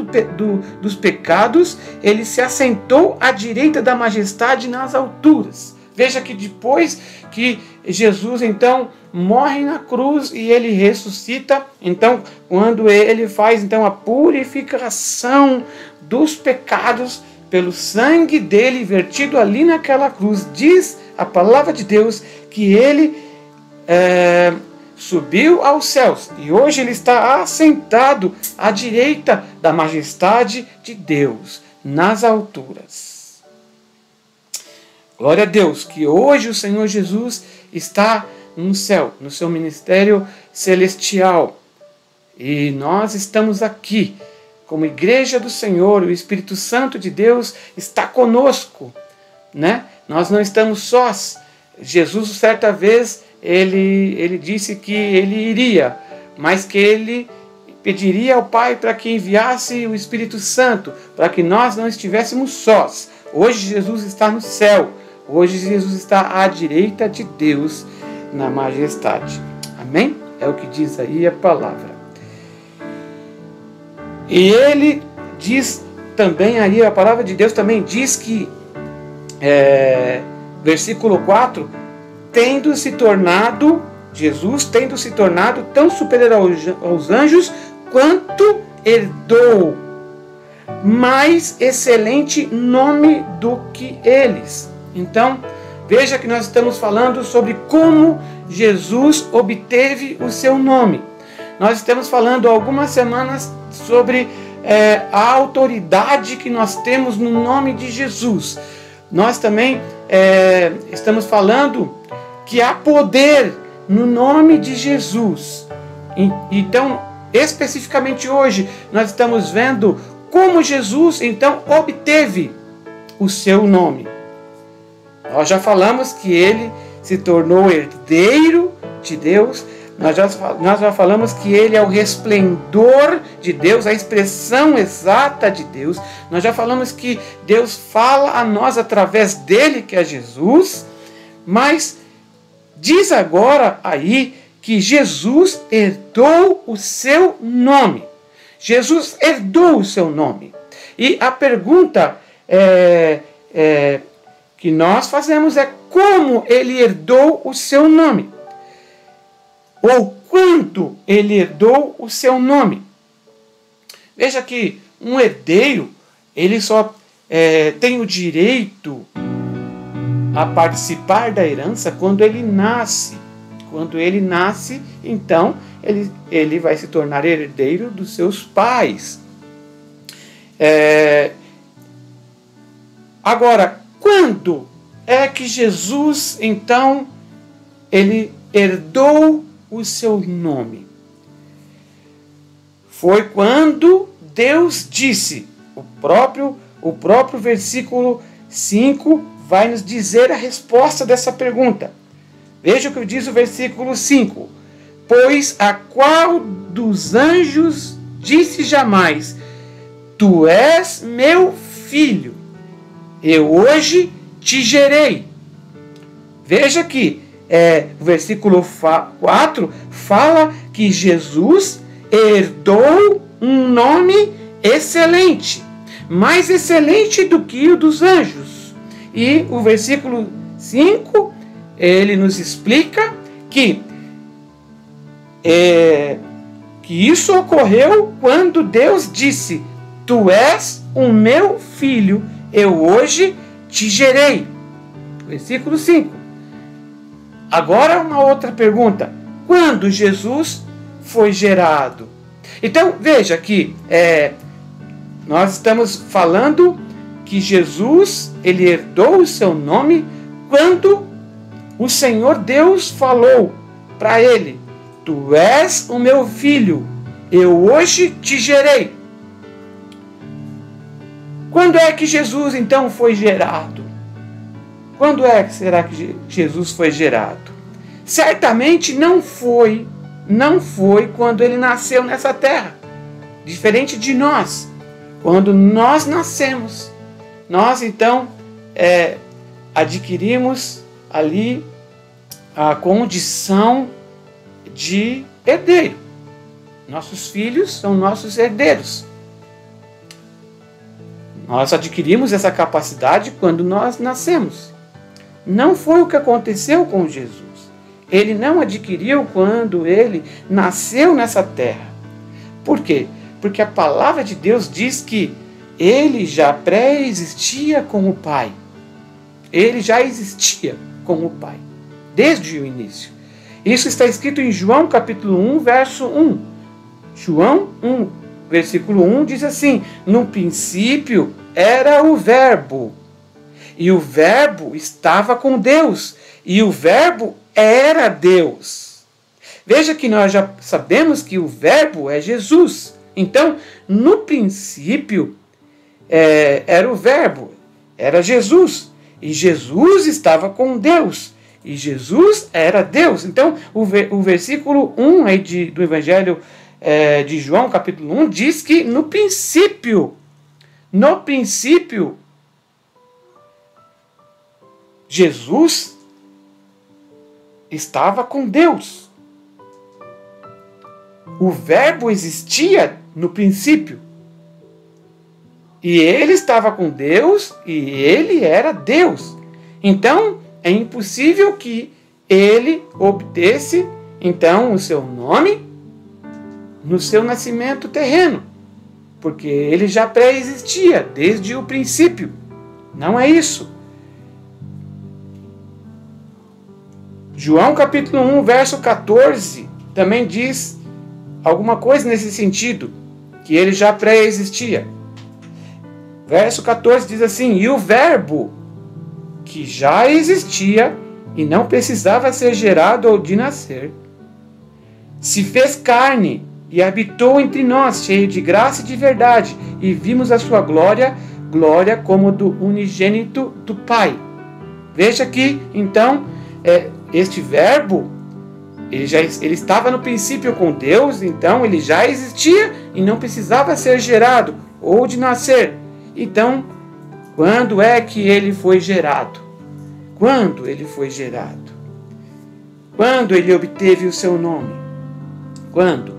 C: dos pecados, ele se assentou à direita da majestade nas alturas. Veja que depois que Jesus então morre na cruz e ele ressuscita, então quando ele faz então a purificação dos pecados pelo sangue dele vertido ali naquela cruz, diz a palavra de Deus que ele subiu aos céus e hoje ele está assentado à direita da majestade de Deus nas alturas. Glória a Deus que hoje o Senhor Jesus está no céu, no seu ministério celestial. E nós estamos aqui como igreja do Senhor, o Espírito Santo de Deus está conosco, né? Nós não estamos sós. Jesus, certa vez, ele disse que ele iria, mas que ele pediria ao Pai para que enviasse o Espírito Santo, para que nós não estivéssemos sós. Hoje Jesus está no céu, hoje Jesus está à direita de Deus na majestade. Amém? É o que diz aí a palavra. E ele diz também aí, a palavra de Deus também diz que, versículo 4, Jesus tendo se tornado tão superior aos anjos, quanto herdou mais excelente nome do que eles. Então, veja que nós estamos falando sobre como Jesus obteve o seu nome. Nós estamos falando há algumas semanas sobre a autoridade que nós temos no nome de Jesus. Nós também estamos falando que há poder no nome de Jesus. Então, especificamente hoje, nós estamos vendo como Jesus, então, obteve o seu nome. Nós já falamos que ele se tornou herdeiro de Deus. Nós já falamos que ele é o resplendor de Deus, a expressão exata de Deus. Nós já falamos que Deus fala a nós através dele, que é Jesus. Mas diz agora aí que Jesus herdou o seu nome. Jesus herdou o seu nome. E a pergunta que nós fazemos é como ele herdou o seu nome. Ou quando ele herdou o seu nome. Veja que um herdeiro, ele só tem o direito a participar da herança quando ele nasce. Quando ele nasce, então, ele vai se tornar herdeiro dos seus pais. Agora, quando é que Jesus, então, ele herdou o seu nome? Foi quando Deus disse, o próprio versículo 5 vai nos dizer a resposta dessa pergunta. Veja o que diz o versículo 5. Pois a qual dos anjos disse jamais, tu és meu filho, eu hoje te gerei. Veja que o versículo 4 fala que Jesus herdou um nome excelente, mais excelente do que o dos anjos. E o versículo 5, ele nos explica que isso ocorreu quando Deus disse, tu és o meu filho, eu hoje te gerei. Versículo 5. Agora uma outra pergunta. Quando Jesus foi gerado? Então veja que nós estamos falando que Jesus, ele herdou o seu nome quando o Senhor Deus falou para ele, tu és o meu filho, eu hoje te gerei. Quando é que Jesus então foi gerado? Quando é que será que Jesus foi gerado? Certamente não foi quando ele nasceu nessa terra. Diferente de nós. Quando nós nascemos, nós então adquirimos ali a condição de herdeiro. Nossos filhos são nossos herdeiros. Nós adquirimos essa capacidade quando nós nascemos. Não foi o que aconteceu com Jesus. Ele não adquiriu quando ele nasceu nessa terra. Por quê? Porque a palavra de Deus diz que ele já pré-existia com o Pai. Ele já existia com o Pai, desde o início. Isso está escrito em João capítulo 1, verso 1. João 1, versículo 1 diz assim: no princípio era o Verbo, e o Verbo estava com Deus, e o Verbo era Deus. Veja que nós já sabemos que o Verbo é Jesus. Então, no princípio, era o Verbo, era Jesus, e Jesus estava com Deus, e Jesus era Deus. Então, o versículo 1 aí do Evangelho de João, capítulo 1, diz que no princípio, Jesus estava com Deus. O Verbo existia no princípio. E ele estava com Deus e ele era Deus. Então, é impossível que ele obtesse, então, o seu nome no seu nascimento terreno. Porque ele já pré-existia desde o princípio. Não é isso. João capítulo 1, verso 14, também diz alguma coisa nesse sentido, que ele já pré-existia. Verso 14 diz assim: e o Verbo, que já existia e não precisava ser gerado ou de nascer, se fez carne e habitou entre nós, cheio de graça e de verdade, e vimos a sua glória, glória como do unigênito do Pai. Veja que, então, este Verbo, ele estava no princípio com Deus, então ele já existia e não precisava ser gerado ou de nascer. Então, quando é que ele foi gerado? Quando ele foi gerado? Quando ele obteve o seu nome? Quando?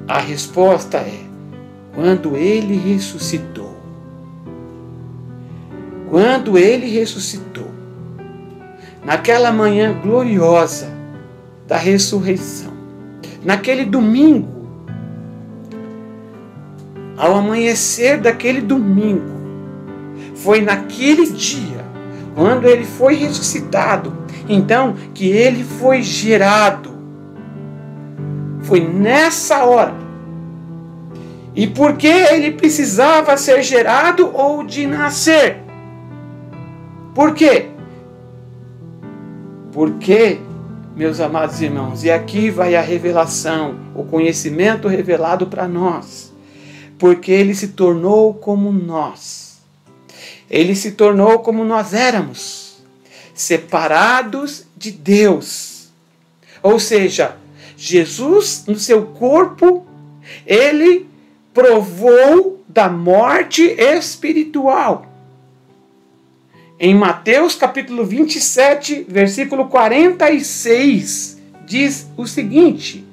C: A resposta é: quando ele ressuscitou. Quando ele ressuscitou. Naquela manhã gloriosa da ressurreição. Naquele domingo. Ao amanhecer daquele domingo, foi naquele dia, quando ele foi ressuscitado, então que ele foi gerado. Foi nessa hora. E por que ele precisava ser gerado ou de nascer? Por quê? Porque, meus amados irmãos, e aqui vai a revelação, o conhecimento revelado para nós. Porque ele se tornou como nós. Ele se tornou como nós éramos, separados de Deus. Ou seja, Jesus, no seu corpo, ele provou da morte espiritual. Em Mateus capítulo 27, versículo 46, diz o seguinte.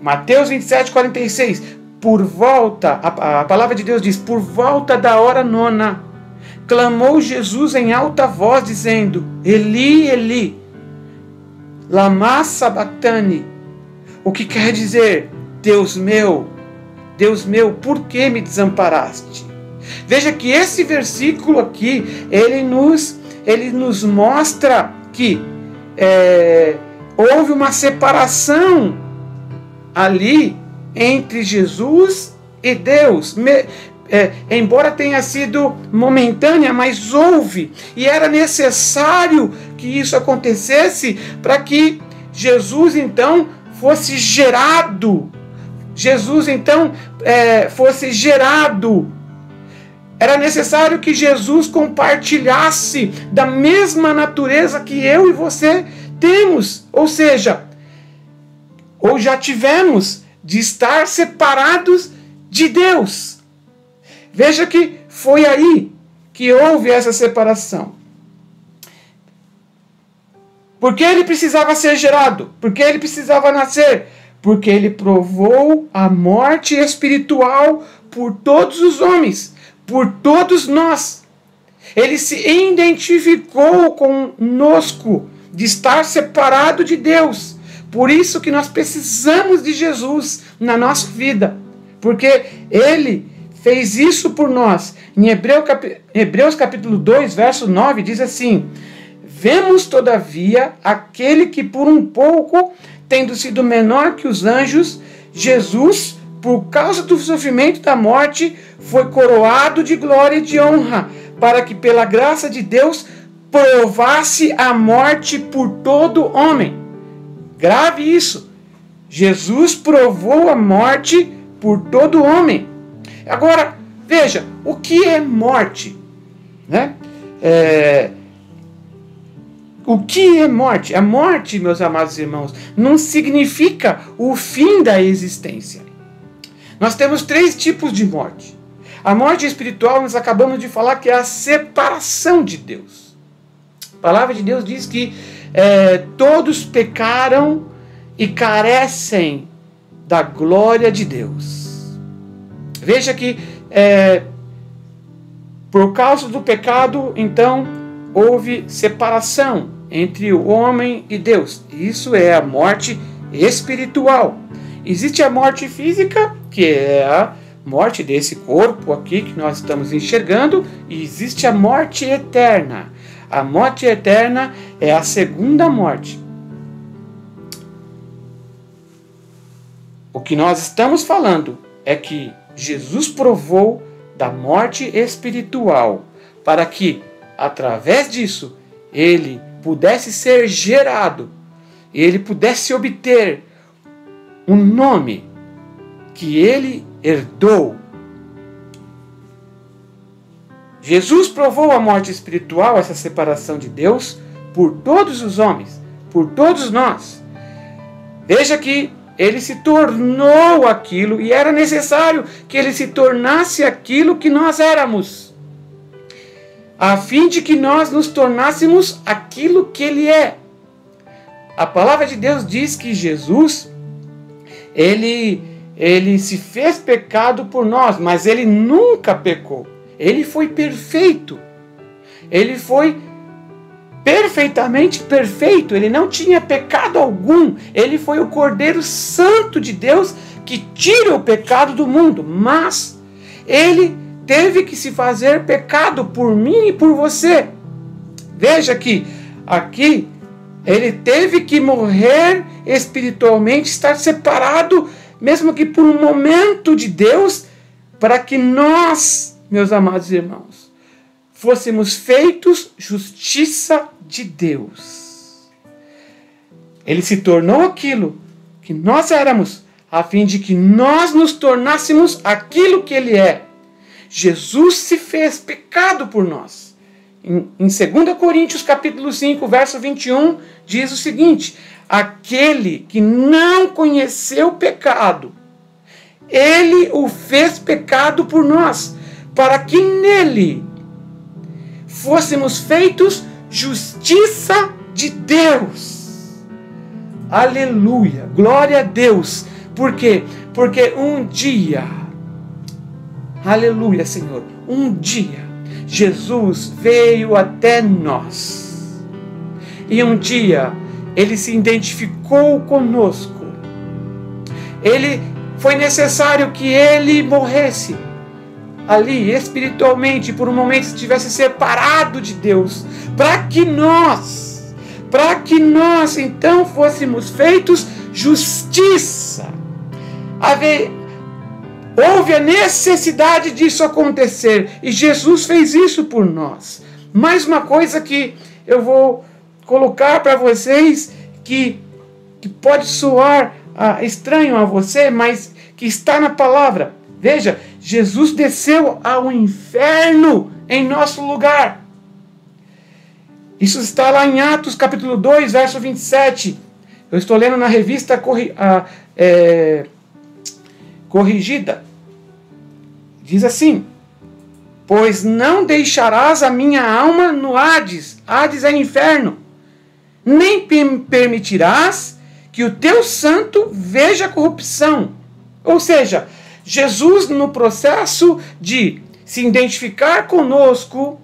C: Mateus 27, 46. A palavra de Deus diz: por volta da hora 9, clamou Jesus em alta voz, dizendo: Eli, Eli, lama sabachthani. O que quer dizer: Deus meu, por que me desamparaste? Veja que esse versículo aqui, ele nos mostra que houve uma separação ali entre Jesus e Deus. Embora tenha sido momentânea, mas houve. E era necessário que isso acontecesse para que Jesus então fosse gerado. Fosse gerado. Era necessário que Jesus compartilhasse da mesma natureza que eu e você temos. Ou seja, ou já tivemos, de estar separados de Deus. Veja que foi aí que houve essa separação. Por que ele precisava ser gerado? Por que ele precisava nascer? Porque ele provou a morte espiritual por todos os homens, por todos nós. Ele se identificou conosco de estar separado de Deus. Por isso que nós precisamos de Jesus na nossa vida. Porque ele fez isso por nós. Em Hebreus capítulo 2, verso 9, diz assim: Vemos, todavia, aquele que por um pouco, tendo sido menor que os anjos, Jesus, por causa do sofrimento da morte, foi coroado de glória e de honra, para que pela graça de Deus provasse a morte por todo homem. Grave isso. Jesus provou a morte por todo homem. Agora, veja, o que é morte? Né? O que é morte? A morte, meus amados irmãos, não significa o fim da existência. Nós temos 3 tipos de morte. A morte espiritual, nós acabamos de falar que é a separação de Deus. A palavra de Deus diz que todos pecaram e carecem da glória de Deus. Veja que por causa do pecado, então, houve separação entre o homem e Deus. Isso é a morte espiritual. Existe a morte física, que é a morte desse corpo aqui que nós estamos enxergando, e existe a morte eterna. A morte eterna é a segunda morte. O que nós estamos falando é que Jesus provou da morte espiritual para que, através disso, ele pudesse ser gerado, ele pudesse obter um nome que ele herdou. Jesus provou a morte espiritual, essa separação de Deus, por todos os homens, por todos nós. Veja que ele se tornou aquilo, e era necessário que ele se tornasse aquilo que nós éramos, a fim de que nós nos tornássemos aquilo que ele é. A palavra de Deus diz que Jesus, ele se fez pecado por nós, mas ele nunca pecou. Ele foi perfeito. Ele foi perfeitamente perfeito. Ele não tinha pecado algum. Ele foi o Cordeiro Santo de Deus que tira o pecado do mundo. Mas ele teve que se fazer pecado por mim e por você. Veja que aqui ele teve que morrer espiritualmente, estar separado, mesmo que por um momento, de Deus, para que nós, meus amados irmãos, fôssemos feitos justiça de Deus. Ele se tornou aquilo que nós éramos, a fim de que nós nos tornássemos aquilo que ele é. Jesus se fez pecado por nós. Em 2 Coríntios capítulo 5, verso 21, diz o seguinte: aquele que não conheceu pecado, ele o fez pecado por nós, para que nele fôssemos feitos justiça de Deus. Aleluia, glória a Deus. Por quê? Porque um dia, aleluia, Senhor, um dia Jesus veio até nós, e um dia ele se identificou conosco. Foi necessário que ele morresse ali espiritualmente, por um momento estivesse separado de Deus, para que nós então fôssemos feitos justiça. Houve a necessidade disso acontecer, e Jesus fez isso por nós. Mais uma coisa que eu vou colocar para vocês, que pode soar estranho a você, mas que está na palavra. Veja, Jesus desceu ao inferno em nosso lugar. Isso está lá em Atos capítulo 2, verso 27. Eu estou lendo na revista corrigida. Diz assim: pois não deixarás a minha alma no Hades. Hades é inferno. Nem permitirás que o teu santo veja corrupção. Ou seja, Jesus, no processo de se identificar conosco,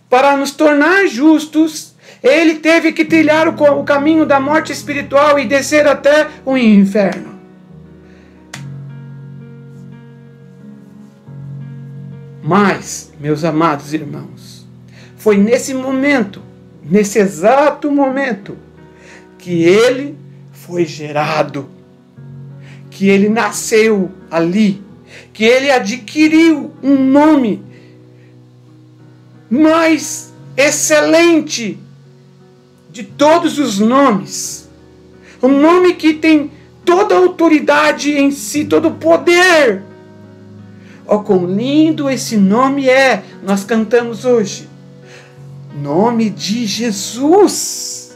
C: para nos tornar justos, ele teve que trilhar o caminho da morte espiritual e descer até o inferno. Mas, meus amados irmãos, foi nesse momento nesse exato momento que ele foi gerado, que ele nasceu ali, que ele adquiriu um nome mais excelente de todos os nomes, um nome que tem toda a autoridade em si, todo o poder. Oh, quão lindo esse nome é! Nós cantamos hoje. Nome de Jesus.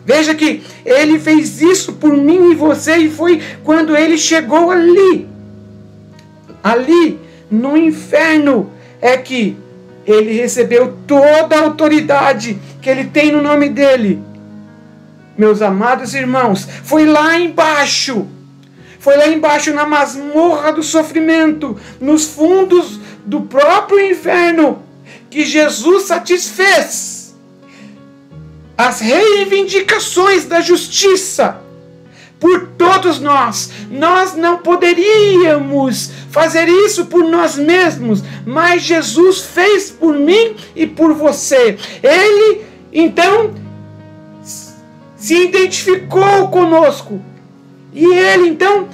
C: Veja que ele fez isso por mim e você, e foi quando ele chegou ali no inferno, é que ele recebeu toda a autoridade que ele tem no nome dele. Meus amados irmãos, foi lá embaixo na masmorra do sofrimento, nos fundos do próprio inferno, que Jesus satisfez as reivindicações da justiça por todos nós. Nós não poderíamos fazer isso por nós mesmos, mas Jesus fez por mim e por você. Ele, então, se identificou conosco. E ele, então,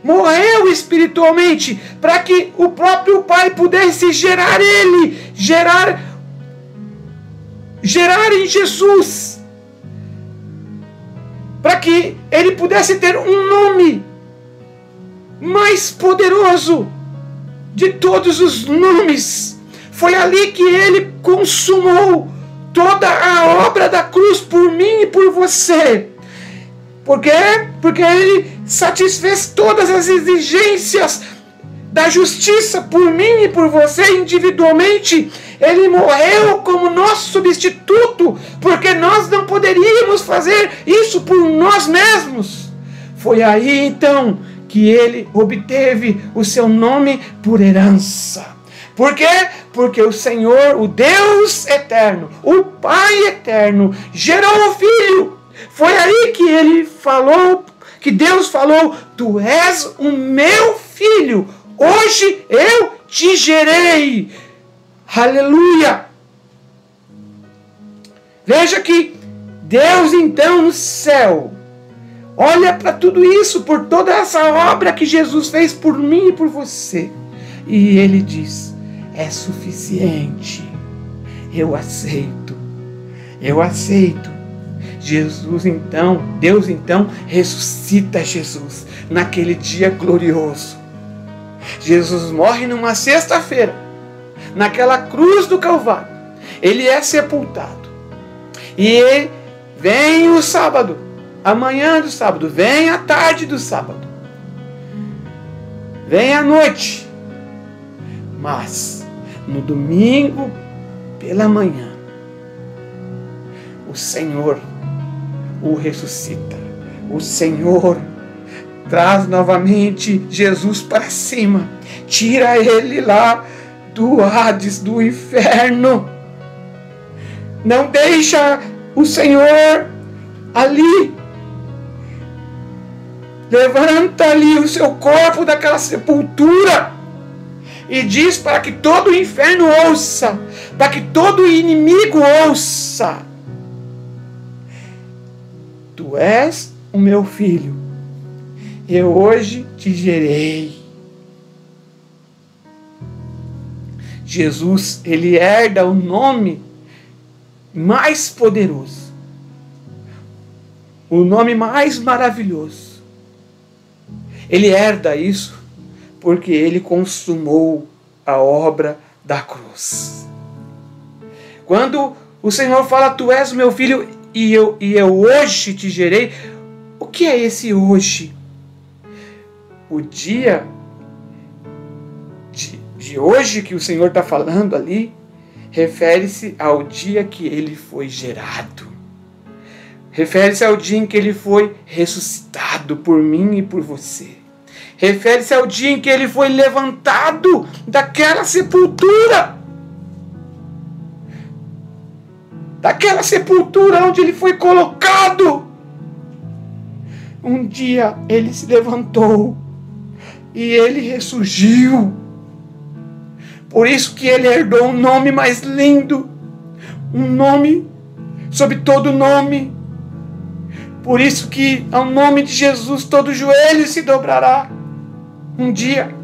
C: morreu espiritualmente para que o próprio Pai pudesse gerar ele, gerar em Jesus, para que ele pudesse ter um nome mais poderoso de todos os nomes. Foi ali que ele consumou toda a obra da cruz por mim e por você. Por quê? Porque ele satisfez todas as exigências da justiça por mim e por você individualmente. Ele morreu como nosso substituto, porque nós não poderíamos fazer isso por nós mesmos. Foi aí então que ele obteve o seu nome por herança. Por quê? Porque o Senhor, o Deus eterno, o Pai eterno, gerou o Filho. Foi aí que ele falou, que Deus falou: tu és o meu filho, hoje eu te gerei. Aleluia! Veja que Deus então no céu olha para tudo isso, por toda essa obra que Jesus fez por mim e por você, e ele diz: é suficiente, eu aceito. Jesus então, Deus então ressuscita Jesus naquele dia glorioso. Jesus morre numa sexta-feira, naquela cruz do Calvário. Ele é sepultado. E vem o sábado, a manhã do sábado, vem a tarde do sábado, vem a noite. Mas no domingo pela manhã, o Senhor o ressuscita. O Senhor traz novamente Jesus para cima, tira ele lá do Hades, do inferno. Não deixa o Senhor ali, levanta ali o seu corpo daquela sepultura e diz para que todo o inferno ouça, para que todo inimigo ouça: tu és o meu filho, eu hoje te gerei. Jesus, ele herda o nome mais poderoso, o nome mais maravilhoso. Ele herda isso porque ele consumou a obra da cruz. Quando o Senhor fala: tu és o meu filho e eu hoje te gerei, o que é esse hoje? O dia de hoje que o Senhor está falando ali refere-se ao dia que ele foi gerado. Refere-se ao dia em que ele foi ressuscitado por mim e por você. Refere-se ao dia em que ele foi levantado daquela sepultura. Daquela sepultura onde ele foi colocado. Um dia ele se levantou e ele ressurgiu. Por isso que ele herdou um nome mais lindo, um nome sobre todo nome. Por isso que ao nome de Jesus todo joelho se dobrará um dia.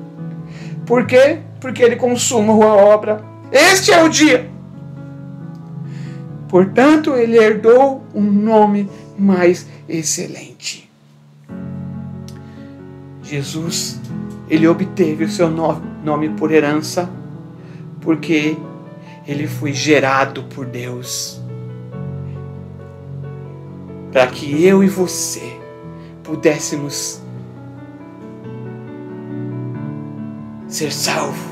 C: Por quê? Porque Ele consuma a obra. Este é o dia. Portanto, Ele herdou um nome mais excelente. Jesus, Ele obteve o seu nome por herança, porque Ele foi gerado por Deus, para que eu e você pudéssemos ser salvos,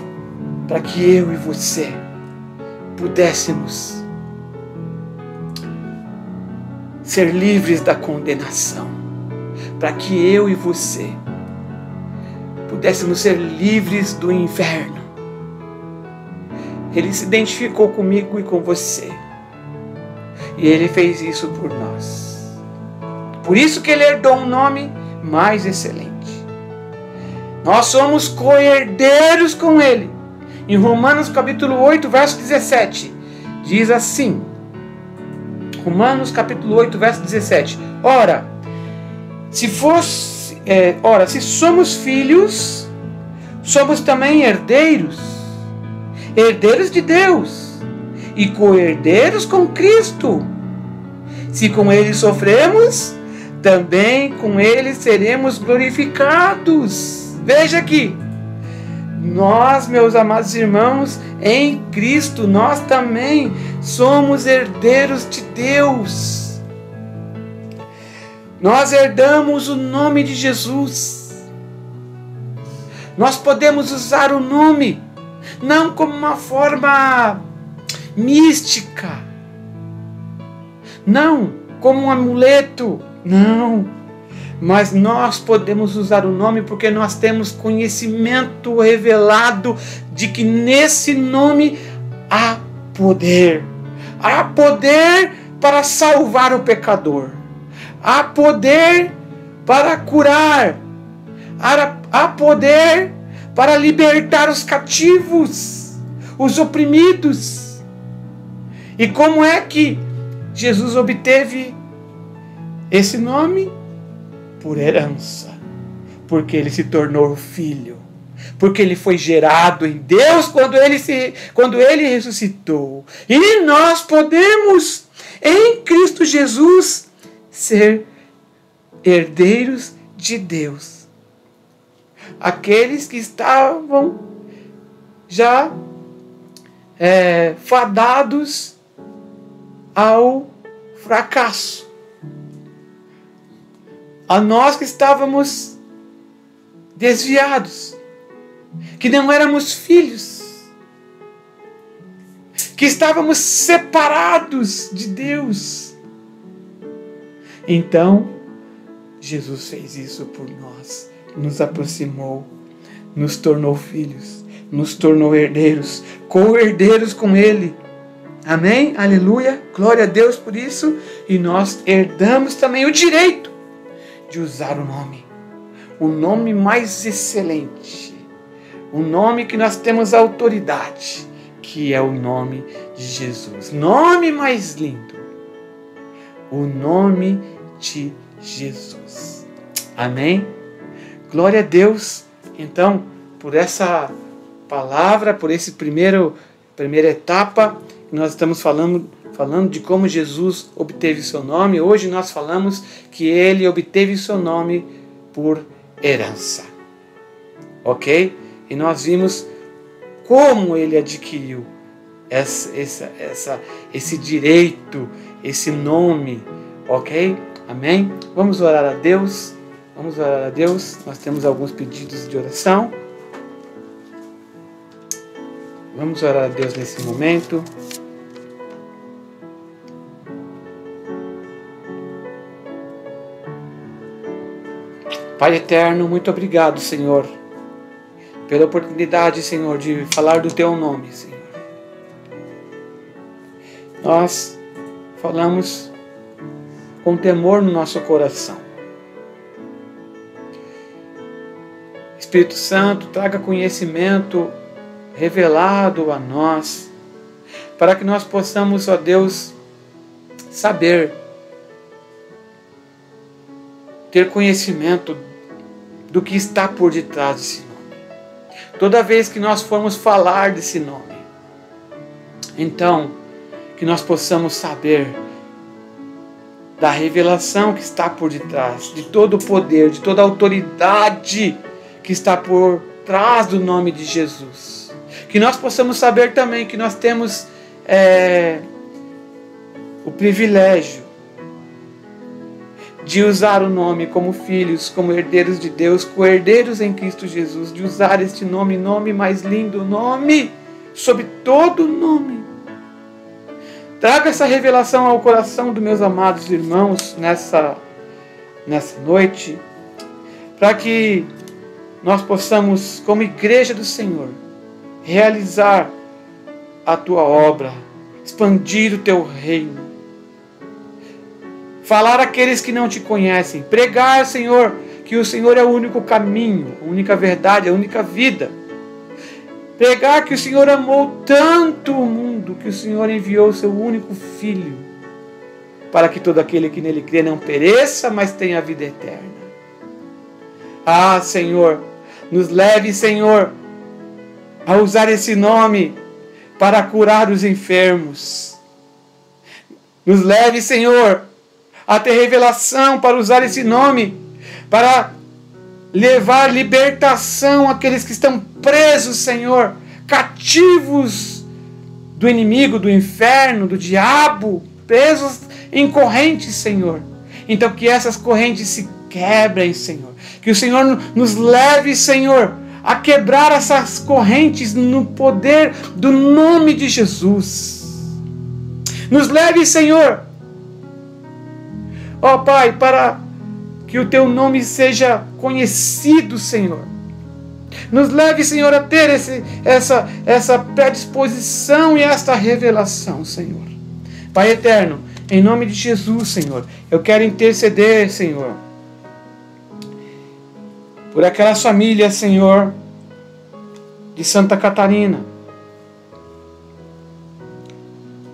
C: para que eu e você pudéssemos ser livres da condenação, para que eu e você pudéssemos ser livres do inferno. Ele se identificou comigo e com você, e Ele fez isso por nós. Por isso que Ele herdou um nome mais excelente. Nós somos co-herdeiros com Ele. Em Romanos capítulo 8, verso 17, diz assim, Romanos capítulo 8, verso 17, Ora, se somos filhos, somos também herdeiros, herdeiros de Deus, e co-herdeiros com Cristo. Se com Ele sofremos, também com Ele seremos glorificados. Veja aqui, nós, meus amados irmãos, em Cristo, nós também somos herdeiros de Deus. Nós herdamos o nome de Jesus. Nós podemos usar o nome, não como uma forma mística, não como um amuleto, não. Mas nós podemos usar o nome porque nós temos conhecimento revelado de que nesse nome há poder. Há poder para salvar o pecador. Há poder para curar. Há poder para libertar os cativos, os oprimidos. E como é que Jesus obteve esse nome? Por herança, porque Ele se tornou filho, porque Ele foi gerado em Deus quando Ele ressuscitou. E nós podemos, em Cristo Jesus, ser herdeiros de Deus. Aqueles que estavam já fadados ao fracasso. A nós que estávamos desviados, que não éramos filhos, que estávamos separados de Deus. Então, Jesus fez isso por nós, nos aproximou, nos tornou filhos, nos tornou herdeiros, co-herdeiros com Ele. Amém? Aleluia, glória a Deus por isso. E nós herdamos também o direito de usar o nome mais excelente, o nome que nós temos autoridade, que é o nome de Jesus. Nome mais lindo, o nome de Jesus. Amém? Glória a Deus. Então, por essa palavra, por esse primeira etapa, nós estamos falando de como Jesus obteve seu nome. Hoje nós falamos que Ele obteve seu nome por herança. Ok? E nós vimos como Ele adquiriu esse direito, esse nome. Ok? Amém? Vamos orar a Deus. Vamos orar a Deus. Nós temos alguns pedidos de oração. Vamos orar a Deus nesse momento. Pai eterno, muito obrigado, Senhor, pela oportunidade, Senhor, de falar do Teu nome, Senhor. Nós falamos com temor no nosso coração. Espírito Santo, traga conhecimento revelado a nós para que nós possamos, ó Deus, saber, ter conhecimento do que está por detrás desse nome. Toda vez que nós formos falar desse nome, então, que nós possamos saber da revelação que está por detrás, de todo o poder, de toda a autoridade que está por trás do nome de Jesus. Que nós possamos saber também que nós temos o privilégio de usar o nome como filhos, como herdeiros de Deus, co-herdeiros em Cristo Jesus, de usar este nome, nome mais lindo, nome sobre todo nome. Traga essa revelação ao coração dos meus amados irmãos nessa noite, para que nós possamos, como igreja do Senhor, realizar a tua obra, expandir o teu reino, falar àqueles que não te conhecem, pregar, Senhor, que o Senhor é o único caminho, a única verdade, a única vida. Pregar que o Senhor amou tanto o mundo que o Senhor enviou o seu único Filho, para que todo aquele que nele crê não pereça, mas tenha a vida eterna. Ah, Senhor, nos leve, Senhor, a usar esse nome para curar os enfermos. Nos leve, Senhor, a ter revelação para usar esse nome para levar libertação àqueles que estão presos, Senhor, cativos do inimigo, do inferno, do diabo, presos em correntes, Senhor. Então que essas correntes se quebrem, Senhor. Que o Senhor nos leve, Senhor, a quebrar essas correntes no poder do nome de Jesus. Nos leve, Senhor, ó Pai, para que o teu nome seja conhecido, Senhor. Nos leve, Senhor, a ter essa predisposição e esta revelação, Senhor. Pai eterno, em nome de Jesus, Senhor, eu quero interceder, Senhor, por aquelas famílias, Senhor, de Santa Catarina,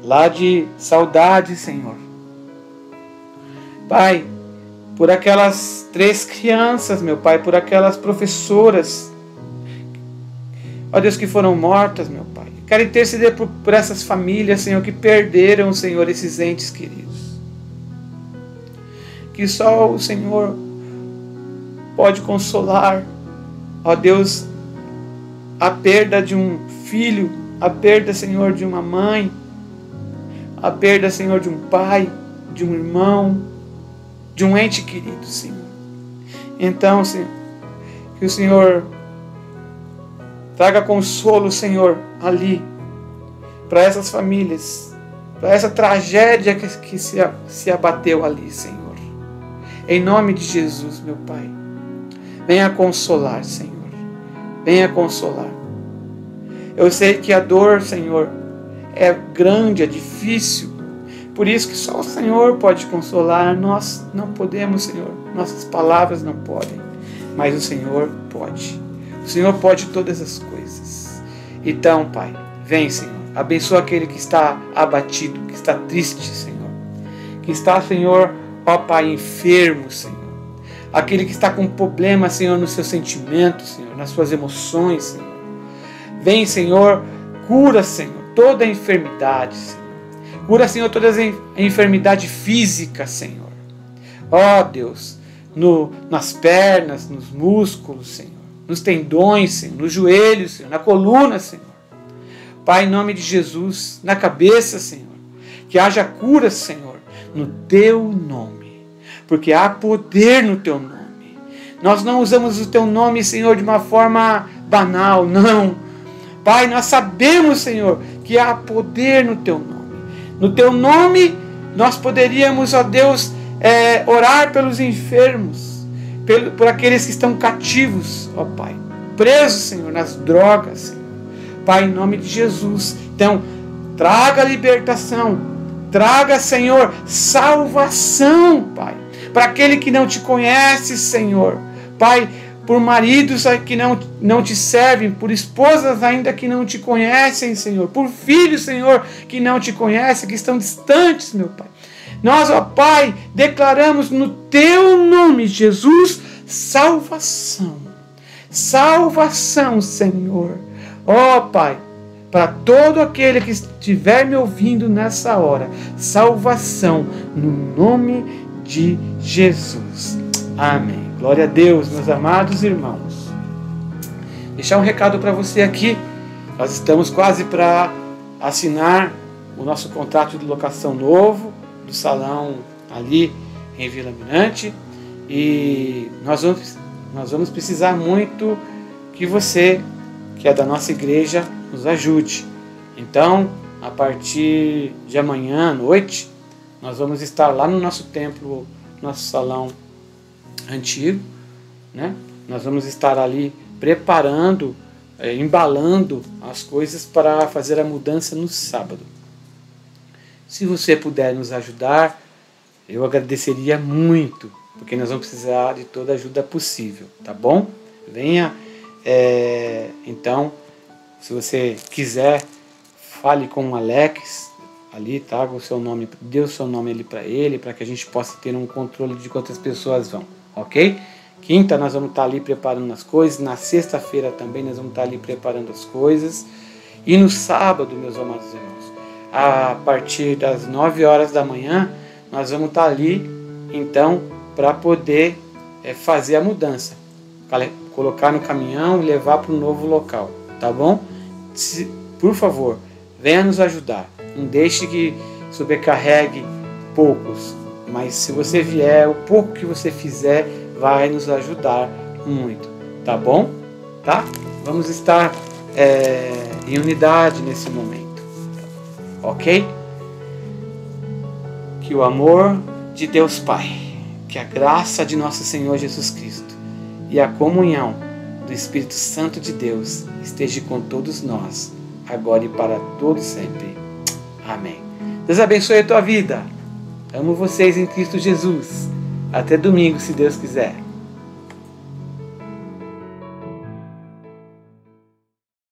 C: lá de Saudade, Senhor. Pai, por aquelas 3 crianças, meu Pai, por aquelas professoras, ó Deus, que foram mortas, meu Pai. Quero interceder por essas famílias, Senhor, que perderam, Senhor, esses entes queridos. Que só o Senhor pode consolar, ó Deus, a perda de um filho, a perda, Senhor, de uma mãe, a perda, Senhor, de um pai, de um irmão, de um ente querido, Senhor. Então, Senhor, que o Senhor traga consolo, Senhor, ali, para essas famílias, para essa tragédia que se abateu ali, Senhor. Em nome de Jesus, meu Pai, venha consolar, Senhor. Venha consolar. Eu sei que a dor, Senhor, é grande, é difícil. Por isso que só o Senhor pode consolar. Nós não podemos, Senhor. Nossas palavras não podem. Mas o Senhor pode. O Senhor pode todas as coisas. Então, Pai, vem, Senhor. Abençoa aquele que está abatido, que está triste, Senhor. Que está, Senhor, ó Pai, enfermo, Senhor. Aquele que está com problema, Senhor, nos seus sentimentos, Senhor, nas suas emoções, Senhor. Vem, Senhor, cura, Senhor, toda a enfermidade, Senhor. Cura, Senhor, toda a enfermidade física, Senhor. Ó Deus, nas pernas, nos músculos, Senhor. Nos tendões, Senhor, nos joelhos, Senhor, na coluna, Senhor. Pai, em nome de Jesus, na cabeça, Senhor. Que haja cura, Senhor, no Teu nome. Porque há poder no Teu nome. Nós não usamos o Teu nome, Senhor, de uma forma banal, não. Pai, nós sabemos, Senhor, que há poder no Teu nome. No Teu nome, nós poderíamos, ó Deus, orar pelos enfermos, por aqueles que estão cativos, ó Pai, presos, Senhor, nas drogas, Senhor. Pai, em nome de Jesus. Então, traga libertação, traga, Senhor, salvação, Pai, para aquele que não Te conhece, Senhor. Pai, por maridos que não te servem, por esposas ainda que não te conhecem, Senhor, por filhos, Senhor, que não te conhecem, que estão distantes, meu Pai. Nós, ó Pai, declaramos no Teu nome, Jesus, salvação. Salvação, Senhor. Ó Pai, para todo aquele que estiver me ouvindo nessa hora, salvação no nome de Jesus. Amém. Glória a Deus, meus amados irmãos. Deixar um recado para você aqui. Nós estamos quase para assinar o nosso contrato de locação novo do salão ali em Vila Mirante. E nós vamos precisar muito que você, que é da nossa igreja, nos ajude. Então, a partir de amanhã à noite, nós vamos estar lá no nosso templo, nosso salão antigo, né? Nós vamos estar ali preparando, embalando as coisas para fazer a mudança no sábado. Se você puder nos ajudar, eu agradeceria muito, porque nós vamos precisar de toda a ajuda possível, tá bom? Venha, então, se você quiser, fale com o Alex ali, tá? O seu nome, dê o seu nome ali para ele, para que a gente possa ter um controle de quantas pessoas vão, ok? Quinta nós vamos estar ali preparando as coisas, na sexta-feira também nós vamos estar ali preparando as coisas, e no sábado, meus amados irmãos, a partir das 9 horas da manhã, nós vamos estar ali, então, para poder fazer a mudança, colocar no caminhão e levar para um novo local, tá bom? Por favor, venha nos ajudar. Não deixe que sobrecarregue poucos, mas se você vier, o pouco que você fizer vai nos ajudar muito, tá bom? Tá? Vamos estar em unidade nesse momento, ok? Que o amor de Deus Pai, que a graça de nosso Senhor Jesus Cristo e a comunhão do Espírito Santo de Deus esteja com todos nós, agora e para todos sempre. Amém. Deus abençoe a tua vida. Amo vocês em Cristo Jesus. Até domingo, se Deus quiser.